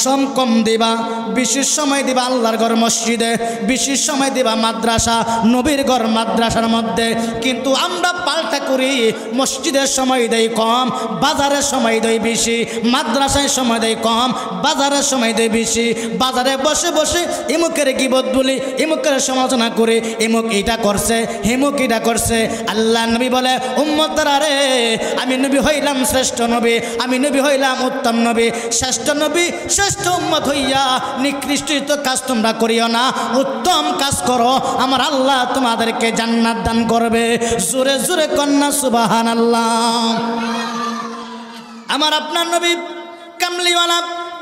সম কম দিবা, বেশি সময় দিবা আল্লাহর ঘর মসজিদে, বেশি সময় দিবা মাদ্রাসা নবীর ঘর মাদ্রাসার মধ্যে। কিন্তু আমরা পাল্টা করি, মসজিদের সময় দেই কম, বাজারের সময় দেই বেশি, মাদ্রাসায় সময় দেই কম, বাজারের সময় দেই বেশি। বাজারে বসে বসে ইমুকের গীবত বলি, ইমুকের সমালোচনা করে, ইমুক এটা করছে, হিমুক এটা করছে। আল্লাহ নবী বলে, উম্মতরা রে, আমি নবী হইলাম শ্রেষ্ঠ নবী, আমি নবী হইলাম উত্তম নবী, শ্রেষ্ঠ নবী শ্রেষ্ঠ উম্মত হইয়া নিকৃষ্ট কাজ তোমরা করিও না, উত্তম কাজ করো, আমার আল্লাহ তোমাদেরকে জান্নাত দান করবে। জোরে জোরে কন্যা সুবহানাল্লাহ। আমার আপনার নবী কামলিওয়ালা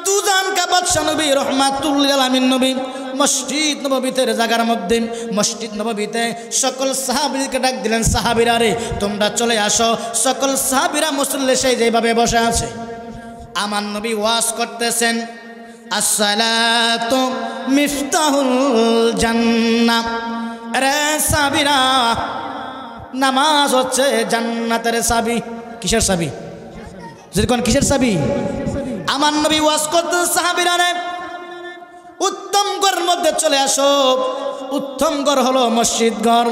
দুজান কা বাদশা নবী রহমাতুল লিল আলামিন নবী মসজিদ নববীতে জায়গার মধ্যে, মসজিদ নববীতে সকল সাহাবীকে ডাক দিলেন, সাহাবীরা রে তোমরা চলে আসো। সকল সাহাবীরা মুসল্লি সেই যেভাবে বসে আছে, আমার নবী ওয়াজ করতেছেন, আসসালাতু মিফতাহুল জান্নাহ। রে সাহাবীরা, নামাজ হচ্ছে জান্নাতের চাবি। কিসের চাবি? যেরকম কিসের চাবি? আমার নবী ওয়াজ করতেছেন, সাহাবীরা রে উত্তম ঘরের মধ্যে চলে আসো। উত্তম ঘর হলো মসজিদ ঘর।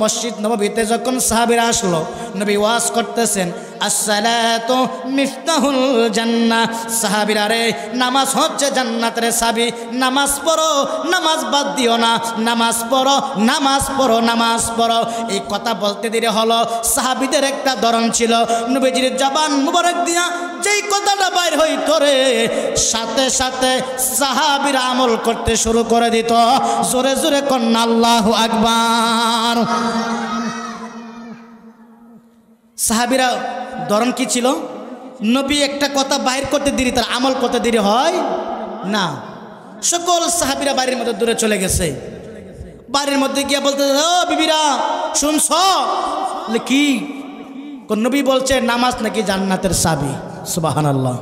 মসজিদ নববীতে যখন সাহাবীরা আসলো, নবী ওয়াজ করতেছেন, আসসালাতু মিফতাহুল জান্নাহ। সাহাবীরা রে নামাজ হচ্ছে জান্নাতের চাবি, নামাজ পড়ো, নামাজ বাদ দিও না, নামাজ পড়ো, নামাজ পড়ো, নামাজ পড়ো। এই কথা বলতে দেরি হলো। সাহাবীদের একটা ধরন ছিল, নবীজির জবান মুবারক দিয়া যেই কথাটা বাইর হইতো রে, সাথে সাথে সাহাবীরা আমল করতে শুরু করে দিত। জোরে জোরে কন্যা আল্লাহু আকবার। সাহাবীরা ধরন কি ছিল? নবী একটা কথা বাইর করতে দেরি, তার আমল করতে দেরি হয় না। সকল সাহাবীরা বাড়ির মধ্যে দূরে চলে গেছে। বাড়ির মধ্যে গিয়ে বলতে, ও বিবিরা শুনছ কি? নবী বলছে নামাজ নাকি জান্নাতের চাবি। সুবহানাল্লাহ।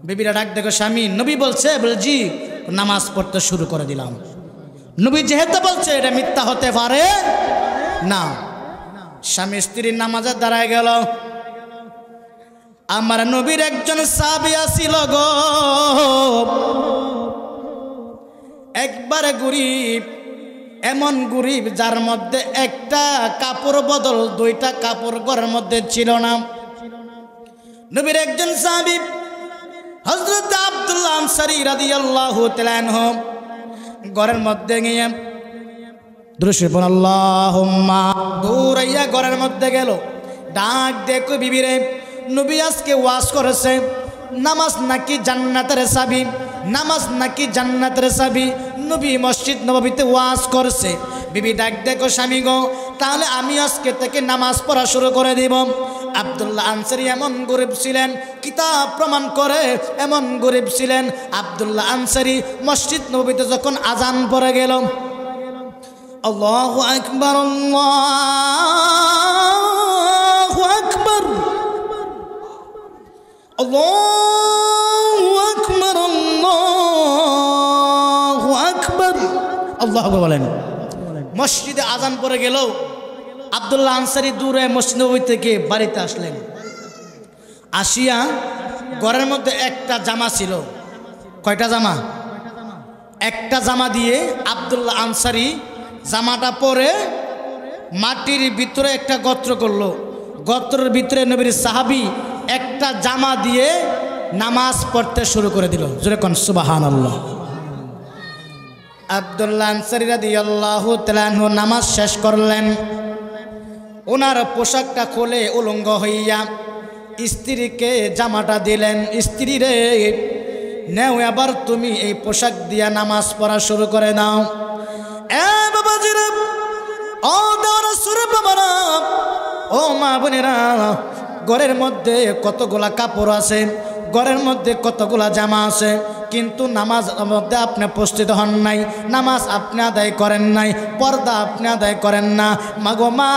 বিবিরা ডাক দেখো স্বামী, নবী বলছে, বলে জি। নামাজ পড়তে শুরু করে দিলাম। নবী যেহেতু বলছে এটা মিথ্যা হতে পারে না। স্বামী স্ত্রীর নামাজে দাঁড়ায় গেল। আমার নবীর একজন সাহাবী আছিল গো, একবারে গরিব, এমন গরিব যার মধ্যে একটা কাপড় বদল দুইটা কাপড় ঘরের মধ্যে ছিল না। নবীর একজন সাহাবী হযরত আব্দুল্লাহ আনসারী রাদিয়াল্লাহু তাআলা আনহু ঘরের মধ্যে গিয়ে দুরূদ আল্লাহুম্মা দৌড়াইয়া ঘরের মধ্যে গেল। ডাক দেখো বিবিরে, নবী আজকে ওয়াজ করেছে নামাজ নাকি জান্নাতের চাবি, নামাজ নাকি জান্নাতের চাবি। নবী মসজিদ নববীতে ওয়াজ করছে। বিবি ডাক দেখো স্বামী গো, তাহলে আমি আজকে থেকে নামাজ পড়া শুরু করে দিব। আব্দুল্লাহ আনসারী এমন গরিব ছিলেন, কিতাব প্রমাণ করে এমন গরিব ছিলেন। আব্দুল্লাহ আনসারী মসজিদ নববীতে যখন আজান পড়ে গেল, আল্লাহু আকবার, আল্লাহু আকবার, আল্লাহু আকবার, আল্লাহু আকবার, আল্লাহু আকবার বলেন। মসজিদে আজান পড়ে গেল। আব্দুল্লাহ আনসারী দূরে মসজিদ নববী থেকে বাড়িতে আসলেন। আসিয়া ঘরের মধ্যে একটা জামা ছিল। কয়টা জামা? একটা জামা দিয়ে আব্দুল্লাহ আনসারী জামাটা পরে মাটির ভিতরে একটা গর্ত করলো। গর্তের ভিতরে নবীর সাহাবী একটা জামা দিয়ে নামাজ পড়তে শুরু করে দিল। জোরে কোন সুবহানাল্লাহ। আব্দুল্লাহ আনসারী রাদিয়াল্লাহু তাআলা আনহু নামাজ শেষ করলেন। ওনার পোশাকটা খুলে উলঙ্গ হইয়া স্ত্রীকে জামাটা দিলেন। স্ত্রী রে নেও, এবার তুমি এই পোশাক দিয়া নামাজ পড়া শুরু করে দাও। এ বাবাজিরা, ও দরসুর বাবারা, ও মা বোনেরা, ঘরের মধ্যে কতগুলা কাপড় আছে, ঘরের মধ্যে কতগুলা জামা আছে। কিন্তু নামাজ মধ্যে আপনি উপস্থিত হন নাই, নামাজ আপনি আদায় করেন নাই, পর্দা আপনি আদায় করেন না। মাগো মা,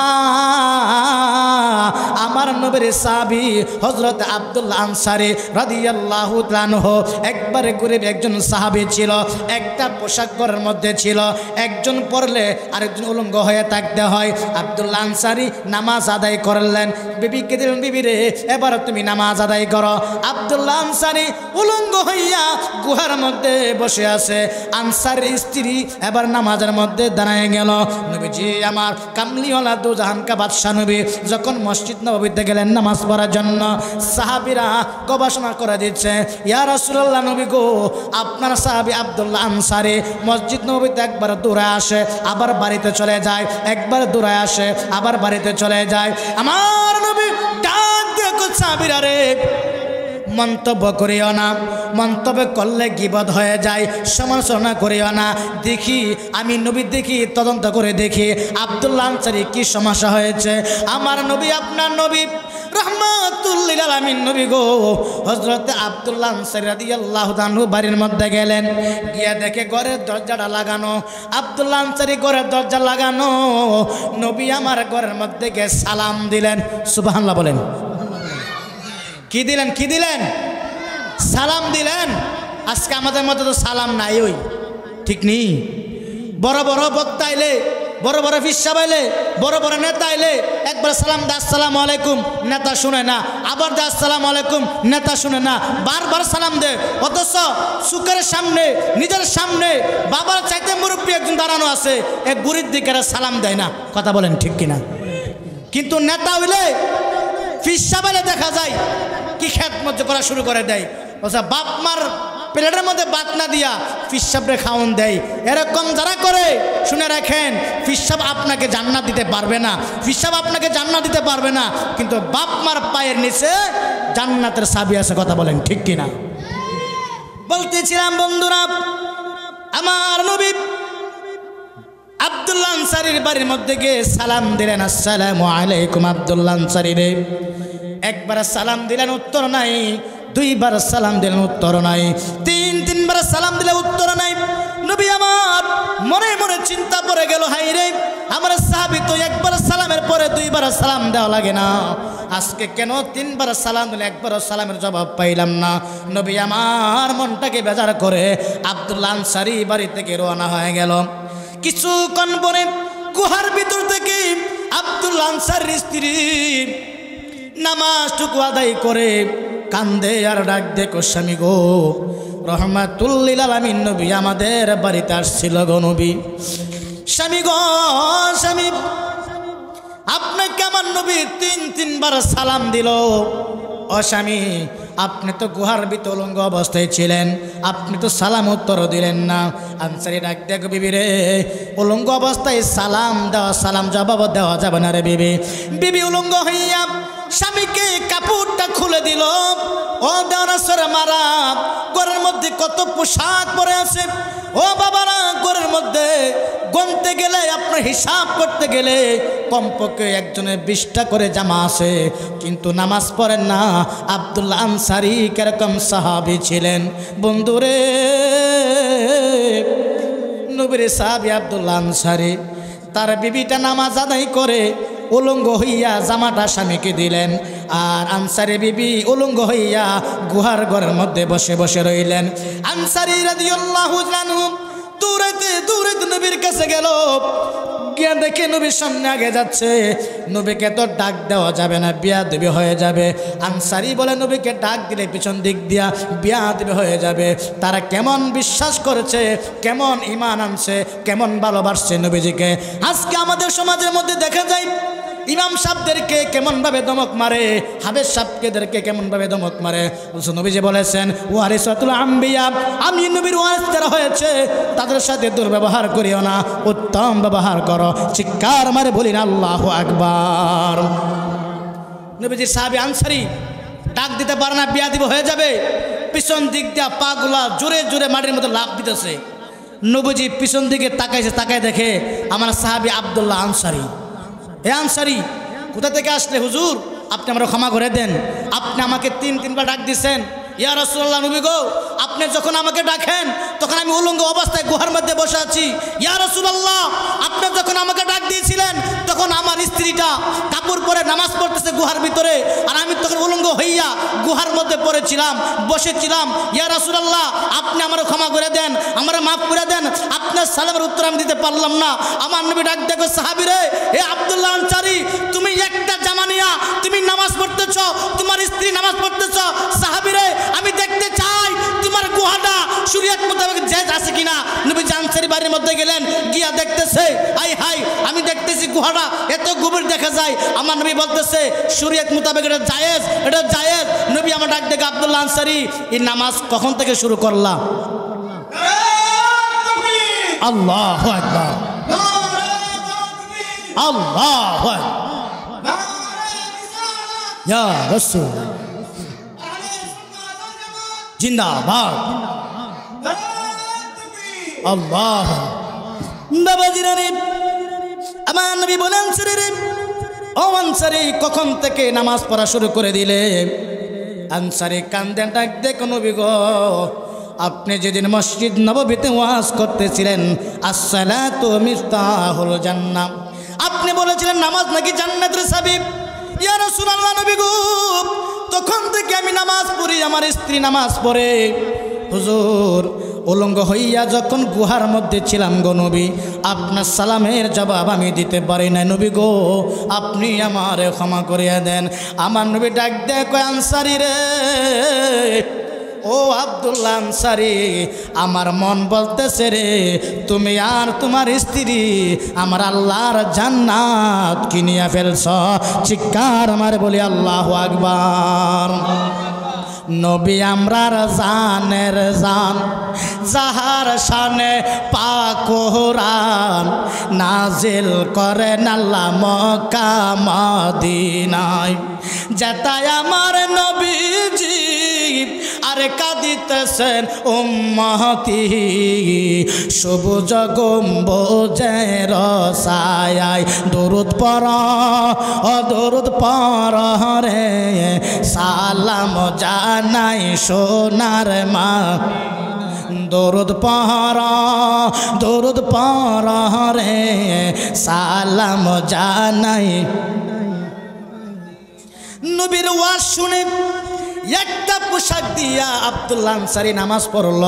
আমার নবীর সাহাবী হযরত আব্দুল্লাহ আনসারী রাদিয়াল্লাহু তাআলা আনহু একবারে গরিব একজন সাহাবী ছিল। একটা পোশাক ঘরের মধ্যে ছিল, একজন পরলে আরেকজন উলঙ্গ হয়ে থাকতে হয়। আব্দুল্লাহ আনসারী নামাজ আদায় করলেন, বিবিকে দিলেন, বিবি রে এবার তুমি নামাজ আদায় করো। আব্দুল্লাহ আনসারী উলঙ্গ হইয়া গুহার মধ্যে বসে আছে। আনসারীর স্ত্রী এবার নামাজের মধ্যে দাঁড়ায় গেল। নবীজি আমার কামলিওয়ালা দু জাহান কা বাদশা নবী যখন মসজিদ নববীতে গেলেন নামাজ পড়ার জন্য, সাহাবীরা গবেষণা করে দিচ্ছে, ইয়া রাসূলুল্লাহ নবী গো, আপনার সাহাবী আব্দুল্লাহ আনসারী মসজিদ নববীতে একবার দূরে আসে আবার বাড়িতে চলে যায়, একবার দূরে আসে আবার বাড়িতে চলে যায়। আমার নবী ডাক দিয়ে সাহাবীরা রে মন্তব্য করিও না, মন্তব্য করলে গীবত হয়ে যায়, সমালোচনা করিও না। দেখি আমি নবী দেখি তদন্ত করে দেখি আব্দুল্লাহ আনসারী কি সমস্যা হয়েছে। আমার নবী আপনার নবী রহমাতুল লিল আলামিন নবী গো হযরত আব্দুল্লাহ আনসারী রাদিয়াল্লাহু তাআলা বাড়ির মধ্যে গেলেন, গিয়ে দেখে ঘরের দরজাটা লাগানো। আব্দুল্লাহ আনসারী ঘরের দরজা লাগানো, নবী আমার ঘরের মধ্যে গিয়ে সালাম দিলেন। সুবহানাল্লাহ বলেন। কি দিলেন? কি দিলেন? সালাম দিলেন। আজকে আমাদের মধ্যে তো সালাম নাই, ওই ঠিক নেই। বড় বড় বক্তা আইলে, বড় বড় ফিসাব আইলে, বড় বড় নেতা আইলে একবার সালাম দে আসসালামু আলাইকুম, নেতা শুনে না, আবার দে আসসালামু আলাইকুম, নেতা শুনে না, বারবার সালাম দে। অথচ সুখের সামনে, নিজের সামনে বাবার চাইতে মুরব্বী একজন দাঁড়ানো আছে, এক বুড়ির দিকে সালাম দেয় না। কথা বলেন ঠিক কিনা? কিন্তু নেতা হইলে ফিসাব আইলে দেখা যায় কি খেদমত করা শুরু করে দেয়। অথচ বাপ মার প্লেটের মধ্যে ভাত না দিয়া ফিসাবরে খাওয়ান দেয়। এরকম যারা করে শুনে রাখেন, ফিসাব আপনাকে জান্নাত দিতে পারবে না, ফিসাব আপনাকে জান্নাত দিতে পারবে না, কিন্তু বাপ মার পায়ের নিচে জান্নাতের চাবি আছে। কথা বলেন ঠিক কিনা? বলতেছিলাম বন্ধুরা, আমার নবী আব্দুল্লাহ আনসারীর বাড়ির মধ্যে গিয়ে সালাম দিলেন, আসসালামু আলাইকুম আব্দুল্লাহ আনসারী রে। একবার সালাম দিলেন, উত্তর নাই। দুইবার সালাম দিলেন, উত্তর নাই। তিনবার সালাম দিলে উত্তর নাই। নবী আমার মনে মনে চিন্তা পড়ে গেল, হাই রে আমার সাহাবী তো একবার সালামের পরে দুইবার সালাম দেওয়া লাগে না, আজকে কেন তিনবার সালাম দিলে একবার সালামের জবাব পাইলাম না। নবী আমার মনটাকে বেজার করে আব্দুল্লাহ আনসারী বাড়ি থেকে রওনা হয়ে গেল। কিছুক্ষণ পরে গুহার ভিতর থেকে আব্দুল্লাহ আনসারীর স্ত্রী নামাজটুকু আদায় করে কান্দে আর ডাক দেখো, স্বামী গো, রহমাতুল লিল আলামিন নবী আমাদের বাড়িতে আসছিল গো নবী। স্বামী গো, স্বামী আপনাকে আমার নবী তিনবার সালাম দিল। ও স্বামী, আপনি তো গুহার ভিতর উলঙ্গ অবস্থায় ছিলেন, আপনি তো সালাম উত্তর দিলেন না। আনসারী ডাক দেখো, বিবি রে উলঙ্গ অবস্থায় সালাম দেওয়া, সালাম জবাব দেওয়া যাবে না রে বিবি। বিবি উলঙ্গ হইয়া স্বামীকে কাপড়টা খুলে দিল। ও দেওয়ার মারা, ঘরের মধ্যে কত পোশাক পরে আছে। ও বাবারা, ঘরের মধ্যে গনতে গেলে, আপনার হিসাব করতে গেলে কমপক্ষে একজনের 20টা করে জামা আছে, কিন্তু নামাজ পড়েন না। আব্দুল্লাহ আনসারী কিরকম সাহাবী ছিলেন বন্ধুরে, নবীর সাহাবী আব্দুল্লাহ আনসারী। তার বিবিটা নামাজ আদায় করে উলঙ্গ হইয়া জামাটা স্বামীকে দিলেন, আর আনসারী বিবি উলঙ্গ হইয়া গুহার ঘরের মধ্যে বসে বসে রইলেন। আনসারী রাদিয়াল্লাহু আনহু দৌড়াইতে দৌড়াইতে নবীর কাছে গেল, গিয়ে দেখে নবীর সামনে আগে যাচ্ছে। নবীকে তো ডাক দেওয়া যাবে না, বেয়াদবি হয়ে যাবে। আনসারী বলে, নবীকে ডাক দিলে পিছন দিক দিয়া বেয়াদবি হয়ে যাবে। তারা কেমন বিশ্বাস করেছে, কেমন ঈমান আনছে, কেমন ভালোবাসছে নবীজিকে। আজকে আমাদের সমাজের মধ্যে দেখা যায় ইমাম সাহেবদেরকে কেমনভাবে ধমক মারে, হাফেজ সাহেবদেরকে কেমনভাবে ধমক মারে। নবীজি বলেছেন, ওয়ারিসাতুল আম্বিয়া, আমি নবীর ওয়ারিস যারা হয়েছে তাদের সাথে দুর্ব্যবহার করিও না, উত্তম ব্যবহার করো। চিৎকার মারে বলি না আল্লাহু আকবার। নবীজির সাহাবী আনসারী ডাক দিতে পারে না, বেয়াদবি হয়ে যাবে। পিছন দিক দিয়া পাগুলা জোরে জোরে মাটির মতো লাফ দিতেছে। নবীজি পিছন দিকে তাকাইছে, তাকায় দেখে আমার সাহাবী আব্দুল্লাহ আনসারী। এ আনসারী, কোথা থেকে আসলে হুজুর? আপনি আমরা ক্ষমা করে দেন, আপনি আমাকে তিনবার ডাক দিচ্ছেন, ইয়া রাসূলুল্লাহ, নবী গো, আপনি যখন আমাকে ডাকেন তখন আমি উলঙ্গ অবস্থায় গুহার মধ্যে বসে আছি। ইয়া রাসূলুল্লাহ, আপনি যখন আমাকে ডাক দিয়েছিলেন তখন আমার স্ত্রীটা কাপড় পরে নামাজ পড়তেছে গুহার ভিতরে, আর আমি তখন উলঙ্গ হইয়া গুহার মধ্যে পড়েছিলাম, বসেছিলাম। ইয়া রাসূলুল্লাহ, আপনি আমারে ক্ষমা করে দেন, আমারে মাফ করে দেন। আপনার সালামের উত্তর আমি দিতে পারলাম না। আমার নবী ডাক দেখো, সাহাবীরে, এ আব্দুল্লাহ আনসারী, তুমি একটা জামা নিয়া তুমি নামাজ পড়তেছ, তোমার স্ত্রী নামাজ পড়তেছ। সাহাবীরে, আমি দেখতে চাই তোমার গুহাটা শরীয়ত মোতাবেক জায়েজ আছে কিনা। নবী আনসারী বাড়ির মধ্যে গেলেন, গিয়া দেখতেছে, হাই হাই, আমি দেখতেছি গুহাটা এত গভীর দেখা যায়। আমার নবী বলতেছে শরীয়ত মোতাবেক এটা জায়েজ, এটা জায়েজ। নবী আমার ডাক দেখে, আব্দুল্লাহ আনসারী, এই নামাজ কখন থেকে শুরু করলা? আল্লাহু আকবার, আল্লাহু আকবার, ইয়া রাসূল জিন্দাবাদ, আল্লাহ। বাবাজিরা রে, আমার নবী বলেন, রে ও আনসারী, কখন থেকে নামাজ পড়া শুরু করে দিলে? আনসারী কান্দে ডাক দেখো, নবী গো, আপনি যেদিন মসজিদ নববীতে ওয়াজ করতেছিলেন, আসসালাতু মিফতাহুল জান্নাহ, আপনি বলেছিলেন নামাজ নাকি জান্নাতের চাবি। ইয়া রাসূলুল্লাহ, নবী গো, তখন থেকে আমি নামাজ পড়ি, আমার স্ত্রী নামাজ পড়ে। হুজুর, উলঙ্গ হইয়া যখন গুহার মধ্যে ছিলাম গো নবী, আপনার সালামের জবাব আমি দিতে পারি না। নবী গো, আপনি আমারে ক্ষমা করিয়া দেন। আমার নবী ডাক দেয়, কয় আনসারী রে, ও আব্দুল্লাহ আনসারী, আমার মন বলতেছে রে, তুমি আর তোমার স্ত্রী আমার আল্লাহর জান্নাত কিনিয়া ফেলছ। চিৎকার আমার বলি আল্লাহু আকবার। নবী আমরার জানের জান, যাহার শানে পাক কোরআন নাজিল করেন আল্লাহ মক্কা মদিনায়, যেটাই আমার নবীজি আরে কাঁদিতেছেন উম্মতি, সবুজ গম্বুজের ছায়ায় দরুদ পড়, ও দরুদ পড় রে, সালাম জানাই সোনার মা, দরুদ পড়, দরুদ পড় রে, সালাম জানাই। নবীর ওয়াজ শুনে একটা পোশাক দিয়া আব্দুল্লাহ আনসারী নামাজ পড়ল,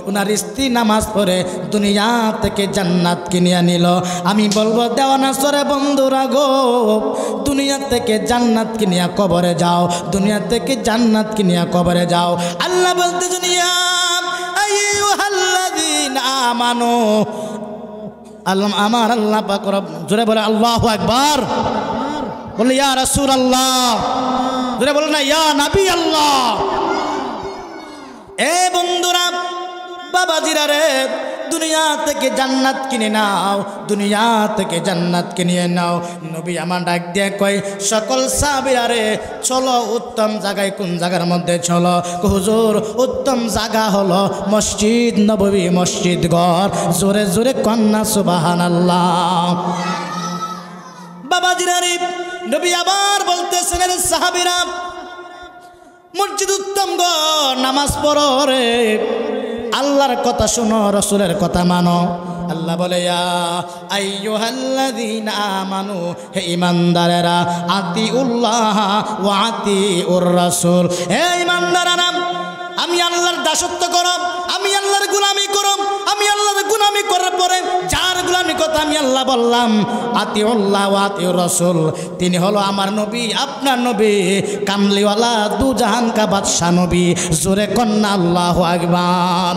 ওনার স্ত্রী নামাজ পড়ে দুনিয়া থেকে জান্নাত কিনিয়া নিল। আমি বলবো দেওয়ানা সরে বন্ধুরা গো, দুনিয়া থেকে জান্নাত কিনিয়া কবরে যাও, দুনিয়া থেকে জান্নাত কিনিয়া কবরে যাও। আল্লাহ বলতে, দুনিয়া আইয়ুহাল্লাযীনা আমানু, আল্লাহ আমার আল্লাহ পাক রব, জোরে বলে আল্লাহু আকবার, বলে ইয়া রাসূলুল্লাহ, জোরে বলে না ইয়া নবী আল্লাহ। এ বন্ধুরা, বাবাজিরা রে, দুনিয়া থেকে জান্নাত কিনে নাও, দুনিয়া থেকে জান্নাত কিনে নাও। নবী আমার ডাক দিয়ে কয়, সকল সাহাবীরা রে, চলো উত্তম জায়গায়। কোন জায়গার মধ্যে? চলো হুজুর, উত্তম জায়গা হলো মসজিদ নববী, মসজিদ ঘর। জোরে জোরে কন্যা সুবহানাল্লাহ। বাবাজিরা রে, নবী আবার বলতেছেন, রে সাহাবীরা, মসজিদ উত্তম ঘর, নামাজ পড়ো রে, আল্লাহর কথা শোনো, রাসূলের কথা মানো। আল্লাহ বলে, ইয়া আইয়ুহাল্লাযীনা আমানু, হে ঈমানদারেরা, আতিউল্লাহ ওয়া আতিউর রাসূল। হে ঈমানদারেরা, আমি আল্লাহর দাসত্ব করো, আমি আল্লাহর গোলামি করো। আমি আল্লাহর গোলামি করার পরে যার গোলামি কথা আমি আল্লাহ বললাম, আতিউল্লাহ ওয়া আতিউর রাসূল, তিনি হলো আমার নবী, আপনার নবী, কামলিওয়ালা দু জাহান কা বাদশা নবী। জোরে কন্না আল্লাহু আকবার।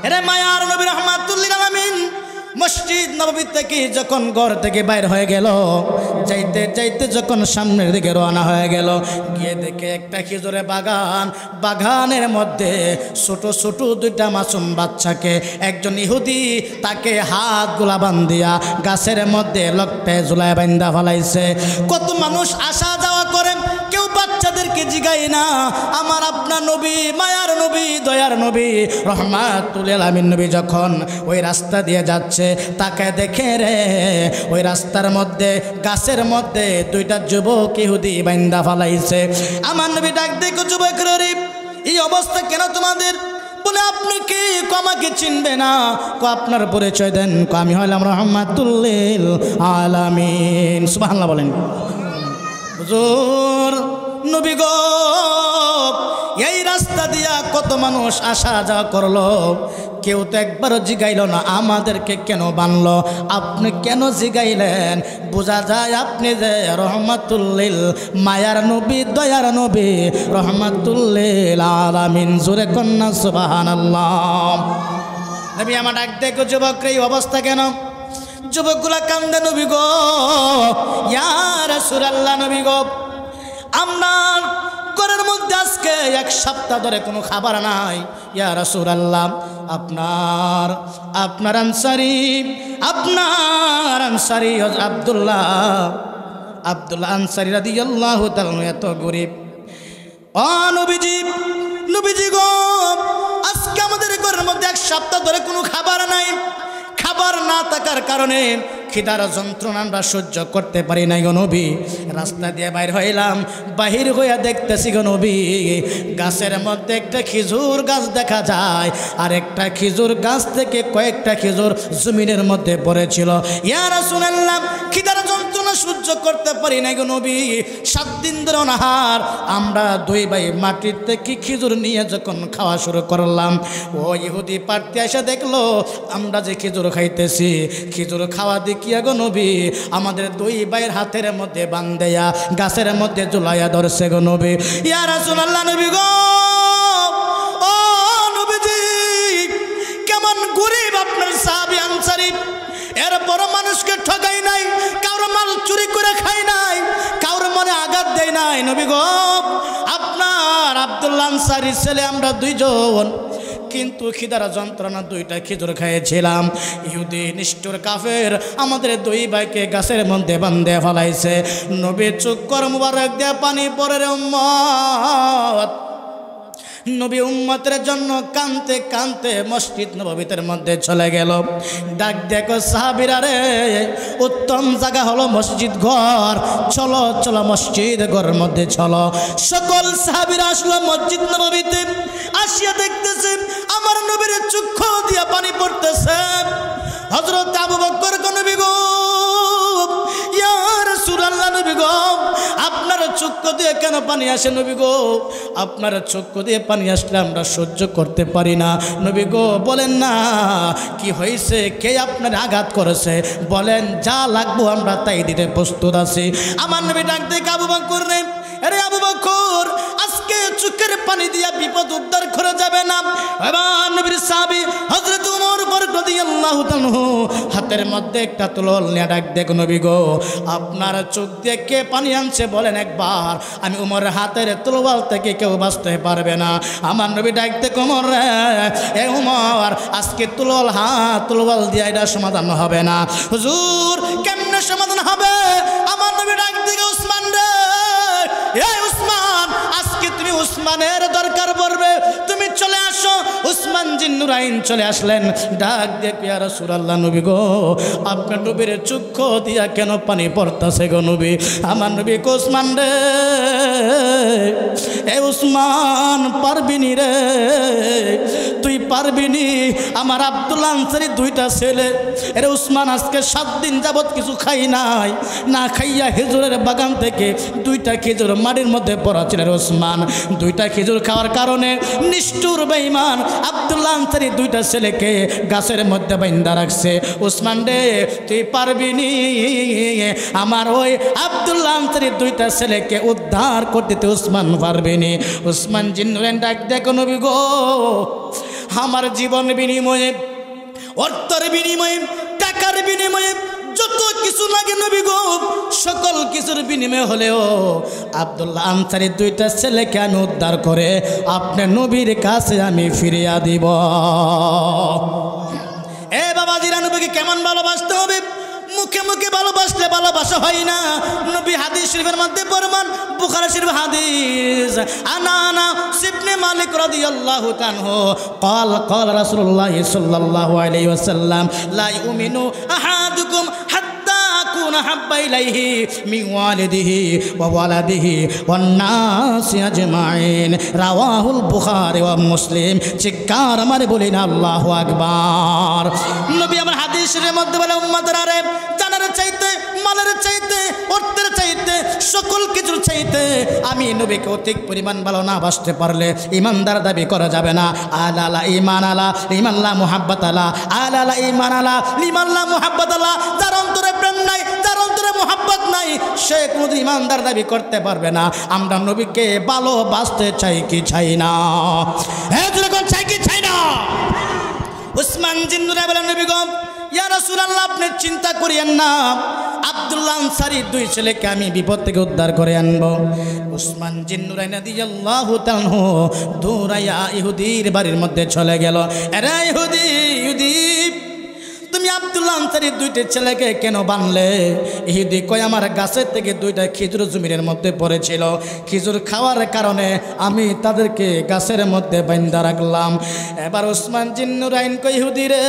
এরে মায়ার নবী রাহমাতুল্লিল আলামিন মসজিদ নববী থেকে যখন ঘর থেকে বাইর হয়ে গেল, যাইতে যাইতে যখন সামনের দিকে রওনা হয়ে গেল, গিয়ে দেখে একটা খেজুরের বাগান, বাগানের মধ্যে ছোট ছোট দুইটা মাসুম বাচ্চাকে একজন ইহুদি তাকে হাতগুলা বান্ধিয়া গাছের মধ্যে লকটে ঝুলায় বান্ধা ফেলাইছে। কত মানুষ আসা যাওয়া করে, কেউ বাচ্চাদেরকে জিগায় না। আমার আপনার নবী, মায়ার নবী, দয়ার নবী, রহমাতুল আলামিন নবী যখন ওই রাস্তা দিয়ে যাচ্ছে, তাকে দেখে রে ওই রাস্তার মধ্যে গাছের মধ্যে দুইটা যুবক ইহুদি বান্দা ফালাইছে। আমার নবী ডাক দেখো, যুবক রে, এই অবস্থা কেন তোমাদের? বলে আপনি কি? আমাকে চিনবে না? আপনার পরিচয় দেন। আমি হলাম রাহমাতুল লিল আলামিন। সুবহানাল্লাহ বলেন। হুজুর নবী গো, এই রাস্তা দিয়া কত মানুষ আসা যাওয়া করলো, কেউ তো একবারও জিগাইল না আমাদেরকে কেন বানলো। আপনি কেন জিগাইলেন? বোঝা যায় আপনি যে রহমাতুল লিল, মায়ার নবী, দয়ার নবী, রহমাতুল লিল আলামিন। জোরে কন্যা সুবহানাল্লাহ। নবী আমার ডাক দেখো, যুবকরা এই অবস্থা কেন? যুবকগুলা কান্দে, নবী গো, ইয়া রাসূলুল্লাহ, নবী গো, আমার ঘরের মধ্যে আজকে এক সপ্তাহ ধরে কোনো খাবার নাই। ইয়া রাসূলুল্লাহ, আপনার আনসারী আব্দুল্লাহ আনসারী রাদিয়াল্লাহু তাআলা এত গরিব। ও নবীজি গো, আজকে আমাদের ঘরের মধ্যে এক সপ্তাহ ধরে কোনো খাবার নাই। খাবার না থাকার কারণে খিদার যন্ত্রণা আমরা সহ্য করতে পারি নাই গো নবী। রাস্তা দিয়ে বাইর হইলাম, বাহির হইয়া দেখতেছি গো নবী, গাছের মধ্যে একটা খেজুর গাছ দেখা যায়, আর একটা খেজুর গাছ থেকে কয়েকটা খেজুর জমিনের মধ্যে পড়েছিল। ইয়া রাসূলুল্লাহ, খিদার যন্ত্রণা সহ্য করতে পারি নাই গো নবী। 7 দিন ধরে অনাহার। আমরা দুই ভাই মাটির থেকে খেজুর নিয়ে যখন খাওয়া শুরু করলাম, ও ইহুদি পার্টি এসে দেখলো আমরা যে খেজুর খাইতেছি, খেজুর খাওয়া দেখিয়া গো নবী আমাদের দুই ভাইয়ের হাতের মধ্যে বান্ধিয়া গাছের মধ্যে ঝুলাইয়া ধরছে গো নবী। ইয়া রাসূলুল্লাহ, নবী গো, ও নবীজি, কেমন গরিব আপনার সাহাবী আনসারী, এরপর মানুষকে ঠকাই নাই, কারো মাল চুরি করে খাই নাই, কারো মনে আঘাত দেয় নাই। নবী গো, আপনার আব্দুল্লাহ আনসারীর ছেলে আমরা দুইজন, কিন্তু খিদার যন্ত্রণা 2টা খেজুর খাইয়েছিলাম। ইহুদি নিষ্ঠুর কাফের আমাদের দুই ভাইকে গাছের মধ্যে বান্ধে ফেলাইছে। নবী চোখ কর মুবারক দিয়ে পানি পড়ে রে উম্মত। নবী উম্মতের জন্য কানতে কানতে মসজিদ নববীর মধ্যে চলে গেল। ডাক দেখো সাহাবীরা রে, উত্তম জায়গা হলো মসজিদ ঘর, চলো চলো মসজিদ ঘরের মধ্যে চলো। সকল সাহাবীরা আসলো মসজিদ নববীতে। আসিয়া দেখতেছে আমার নবীর চক্ষু দিয়া পানি পড়তেছে। হযরত আবু বকর গো, নবী গো, ইয়া রাসূলুল্লাহ, নবী গো, আপনার চক্ষু দিয়ে কেন পানি আসে? নবী গো, আপনার চক্ষু দিয়ে পানি আসলে আমরা সহ্য করতে পারি না। নবী গো, বলেন না কি হয়েছে, কে আপনার আঘাত করেছে, বলেন, যা লাগবো আমরা তাই দিতে প্রস্তুত আছি। আমার নবী ডাক দেখে আবু বকর রে, আরে আবু বকর, আজকে চোখের পানি দিয়া বিপদ উদ্ধার করে যাবে না। এবার নবীর সাহাবী হযরত ওমর রাদিয়াল্লাহু তাআলা হাতের মধ্যে একটা তুলল নিয়ে ডাক দেখো, নবী গো, আপনার চোখ দিয়ে কে পানি আনছে বলেন একবার। আমি ওমরের হাতের তলোয়ার থেকে কেউ বাঁচতে পারবে না। আমার নবী ডাক দেখো, ওমর রে, এ ওমর, আজকে তলোয়ার দিয়ে এটা সমাধান হবে না। হুজুর, কেমনে সমাধান হবে? আমার নবী ডাক দেখো, উসমান রে, এই উসমান, আজকে তুমি উসমানের দরকার পড়বে, তুমি চলে আসো। উসমান জিন্নুরাইন চলে আসলেন। ডাক দেখো, ইয়া রাসূলুল্লাহ, নবী গো, আপনার নবীর চক্ষু দিয়া কেন পানি পড়তাছে গো নবী? আমার নবী কো, উসমান রে, এ উসমান, পারবিনি রে, তুই পারবিনি। আমার আব্দুল্লাহ আনসারী 2টা ছেলে, এরে উসমান আজকে 7 দিন যাবত কিছু খাই নাই, না খাইয়া খেজুরের বাগান থেকে 2টা খেজুর মাটির মধ্যে পড়া ছিল। উসমান 2টা খেজুর খাওয়ার কারণে নিষ্ঠুর বেঈমান আব্দুল্লাহ আনসারী 2টা ছেলেকে গাছের মধ্যে বাঁধা রাখছে। উসমান রে, তুই পারবিনি আমার ওই আব্দুল্লাহ আনসারী 2টা ছেলেকে উদ্ধার করতে, উসমান পারবিনি। উসমান জিন্নুরাইন ডাক দেখো, নবী গো, আমার জীবন বিনিময়ে, অর্থের বিনিময়ে, টাকার বিনিময়ে, যত কিছু লাগে নবী গো, সকল কিছুর বিনিময় হলেও আব্দুল্লাহ আনসারী 2টা ছেলেকে আমি উদ্ধার করে আপনার নবীর কাছে আমি ফিরিয়ে দিব। এ বাবাজিরা, নবীকে কেমন ভালোবাসতে হবে? মুখে মুখে ভালোবাসলে ভালোবাসা হয় না। নবী হাদিস শরীফের মধ্যে প্রমাণ, বুখারী শরীফ হাদিস, আনা ইবনে মালিক রাদিয়াল্লাহু তাআলা قال رسول الله صلى الله عليه وسلم لا يؤمن احدكم حتى اكون মান হাব্বা ইলাইহি মিন ওয়ালিদিহি ওয়া ওয়ালাদিহি ওয়ান নাসি আজমাইন রাওয়াহুল বুখারী ওয়া মুসলিম। চিৎকার আমারে বলেন আল্লাহু আকবার। নবী আমার হাদিসের মধ্যে বলে উম্মতরা রে জানার চাইতে মালের চাইতে অর্থের চাইতে সকল কিছুর চাইতে আমি নবীকে অধিক পরিমাণ ভালো না বাসতে পারলে ইমানদার দাবি করা যাবে না। আলা ঈমান আলা ঈমানলা মুহাব্বত আলা আলা ঈমান আলা ঈমানলা মুহাব্বত আলা। যার অন্তরে প্রেম নাই, যার অন্তরে মুহাব্বত নাই, সে কোনোদিন ইমানদার দাবি করতে পারবে না। আমরা নবীকে ভালোবাসতে চাই কি চাই না? হ্যাঁ যখন চাই কি চাই না? উসমান জিন্নুরাই বলেন নবী গো ইয়া রাসূলুল্লাহ আপনি চিন্তা করিয়েন না, আব্দুল্লাহ আনসারী দুই ছেলেকে আমি বিপদ থেকে উদ্ধার করে আনবো। উসমান জিন্নুরাই রাদিয়াল্লাহু তাআলা দৌড়াইয়া ইহুদির বাড়ির মধ্যে চলে গেল। আরে ইহুদি তুমি আব্দুল্লাহ আনসারীর দুইটা ছেলেকে কেন বানলে? ইহুদি কয় আমার গাছের থেকে দুইটা খেজুর জমিনের মধ্যে পড়েছিল, খেজুর খাওয়ার কারণে আমি তাদেরকে গাছের মধ্যে বাঁধা রাখলাম। এবার উসমান জিন্নুরাইন কয় ইহুদি রে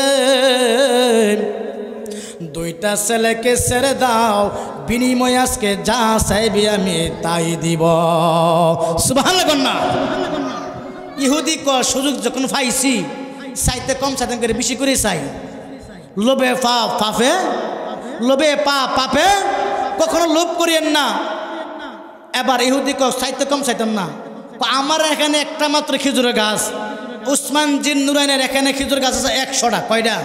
দুইটা ছেলেকে ছেড়ে দাও, বিনিময় আজকে যা চাইবি আমি তাই দিব। সুবহানাল্লাহ না? ইহুদি কয় সুযোগ যখন পাইছি চাইতে কম চাইতে করে বেশি করে চাই। লোভে পাপে, লোভে পাপে কখনো লোভ করিয়েন না। এবার ইহুদি কয় চাইতে কম চাইতাম না, আমার এখানে একটা মাত্র খেজুরের গাছ, উসমান জিন্নুরাইনের এখানে খেজুর গাছ আছে 100টা। কয়টা?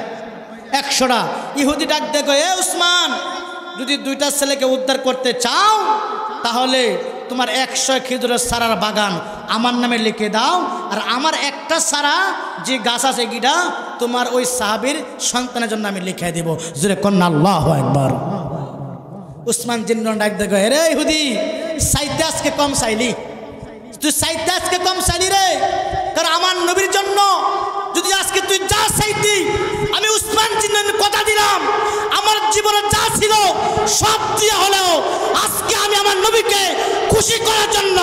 100টা। ইহুদি ডাক দেখো এ উসমান যদি দুইটা ছেলেকে উদ্ধার করতে চাও তাহলে তোমার 100 খেজুরের সারার বাগান আমার নামে লিখে দাও, আর আমার একটা সারা যে গাছ আছে গিটা তোমার ওই সাহাবীর সন্তানের জন্য আমি লিখে দেব। জোরে কন্না আল্লাহু আকবার। উসমান জিন্নুরাইন ডাক দেখো রে ইহুদি চাইতে আজকে কম চাইলি, তুই চাইতে আজকে কম চাইলি রে, কারণ আমার নবীর জন্য যদি আজকে তুই যা চাইতি আমি উসমান জিন্নুরাইন কথা দিলাম আমার জীবনে যা ছিল সব দিয়া হলেও আজকে আমি আমার নবীকে খুশি করার জন্য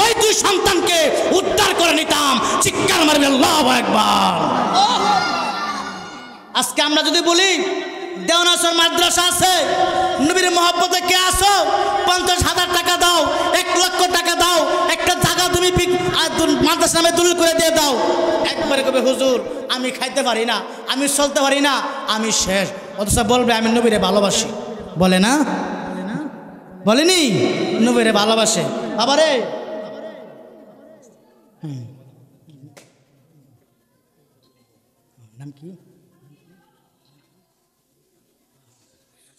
ওই দুই সন্তানকে উদ্ধার করে নিতাম। চিৎকার মারবে আল্লাহু আকবার। আজকে আমরা যদি বলি দেওয়ানাসর মাদ্রাসা আছে, নবীর মহব্বতে কে আসো 50,000 টাকা দাও, 1 লক্ষ টাকা দাও, একটা জায়গা তুমি মাদ্রাসা নামে দলিল করে দিয়ে দাও, একবারে কবে হুজুর আমি খাইতে পারি না, আমি চলতে পারি না, আমি শেষ। অথচ বলবে আমি নবীরে ভালোবাসি। বলে না? বলেনি? নবীরে ভালোবাসে। বাবারে নাম কি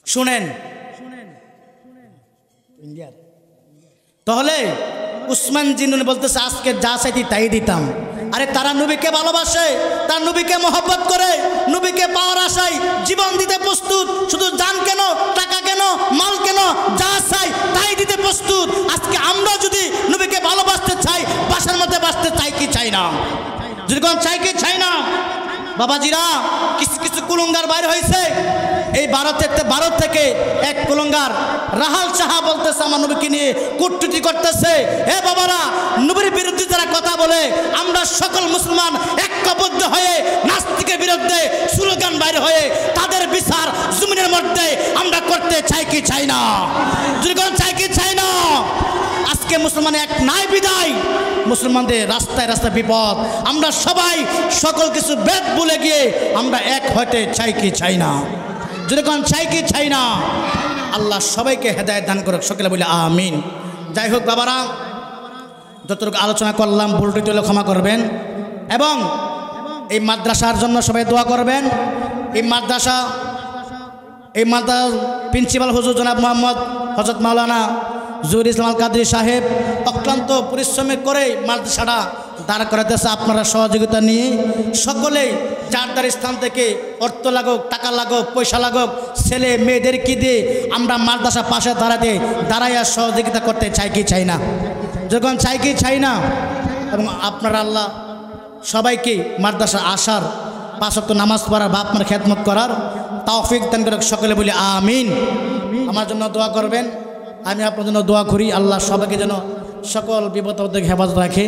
শুনেন ইন্ডিয়ার। তাহলে উসমান জিন্নুরাইন বলতেছে আজকে যা চাইতি তাই দিতাম। আরে তারা নবীকে ভালোবাসে, তারা নবীকে মহব্বত করে, নবীকে পাওয়ার আশায় জীবন দিতে প্রস্তুত। শুধু জান কেন, টাকা কেন, মাল কেন, যা চাই তাই দিতে প্রস্তুত। আজকে আমরা যদি নবীকে ভালোবাসতে চাই, বাসার মধ্যে বাসতে চাই কি চাই না? যদি কোন চাই কি চাই না? বাবাজিরা কিছু কিছু কুলঙ্গার বাইরে হয়েছে এই ভারত থেকে এক কুলঙ্গার রাহাল সাহা বলতেছে আমার নবীকে নিয়ে কূটনীতি করতেছে। হে বাবারা, নবীর বিরুদ্ধে যারা কথা বলে আমরা সকল মুসলমান ঐক্যবদ্ধ হয়ে নাস্তিকের বিরুদ্ধে স্লোগান বাইরে হয়ে তাদের বিচার জমিনের মধ্যে আমরা করতে চাই কি চাই না? যদি কোন চাই কি চাই না? আজকে মুসলমান এক নাই বিদায় মুসলমানদের রাস্তায় রাস্তায় বিপদ। আমরা সবাই সকল কিছু বেদ ভুলে গিয়ে আমরা এক হতে চাই কি চাই না? যদি কোন চাই কি চাই না? আল্লাহ সবাইকে হেদায়েত দান করুক, সকলে বলে আমিন। যাই হোক বাবারা, যতটুকু আলোচনা করলাম ভুল ত্রুটি হলে ক্ষমা করবেন এবং এই মাদ্রাসার জন্য সবাই দোয়া করবেন। এই মাদ্রাসা প্রিন্সিপাল হুজুর জনাব মোহাম্মদ হযরত মাওলানা জহুরুল ইসলাম আল কাদরি সাহেব অক্লান্ত পরিশ্রম করে মাদ্রাসাটা দাঁড় করাতেছে। আপনারা সহযোগিতা নিয়ে সকলেই যার যার স্থান থেকে অর্থ লাগুক, টাকা লাগুক, পয়সা লাগুক, ছেলে মেয়েদেরকে দিয়ে আমরা মাদ্রাসা পাশে দাঁড়াইয়া সহযোগিতা করতে চাই কি চাই না? যখন চাই কি চাই না? এবং আপনারা আল্লাহ সবাইকে মাদ্রাসা আসার, 5 ওয়াক্ত নামাজ পড়ার বা আপনার খেদমত করার তৌফিক দান করুক, সকলে বলি আমিন। আমার জন্য দোয়া করবেন, আমি আপনার জন্য দোয়া করি। আল্লাহ সবাইকে যেন সকল বিপদ থেকে হেফাজত রাখে।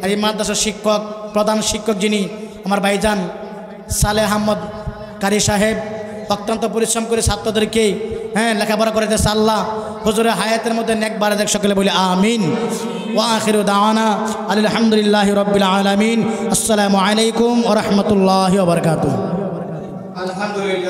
আর এই মাদ্রাসার শিক্ষক, প্রধান শিক্ষক যিনি আমার ভাইজান সালেহ আহমদ কারি সাহেব অত্যন্ত পরিশ্রম করে ছাত্রদেরকে হ্যাঁ লেখাপড়া করে দিয়েছে আল্লাহ হুজুরের হায়াতের মধ্যে নেক বারাক সকলে বলি আমিন। ওয়া আখিরু দাওয়ানা আলহামদুলিল্লাহি রাব্বিল আলামিন। আসসালামু আলাইকুম ওয়া রাহমাতুল্লাহি ওয়া বারাকাতুহু। আলহামদুলিল্লাহ।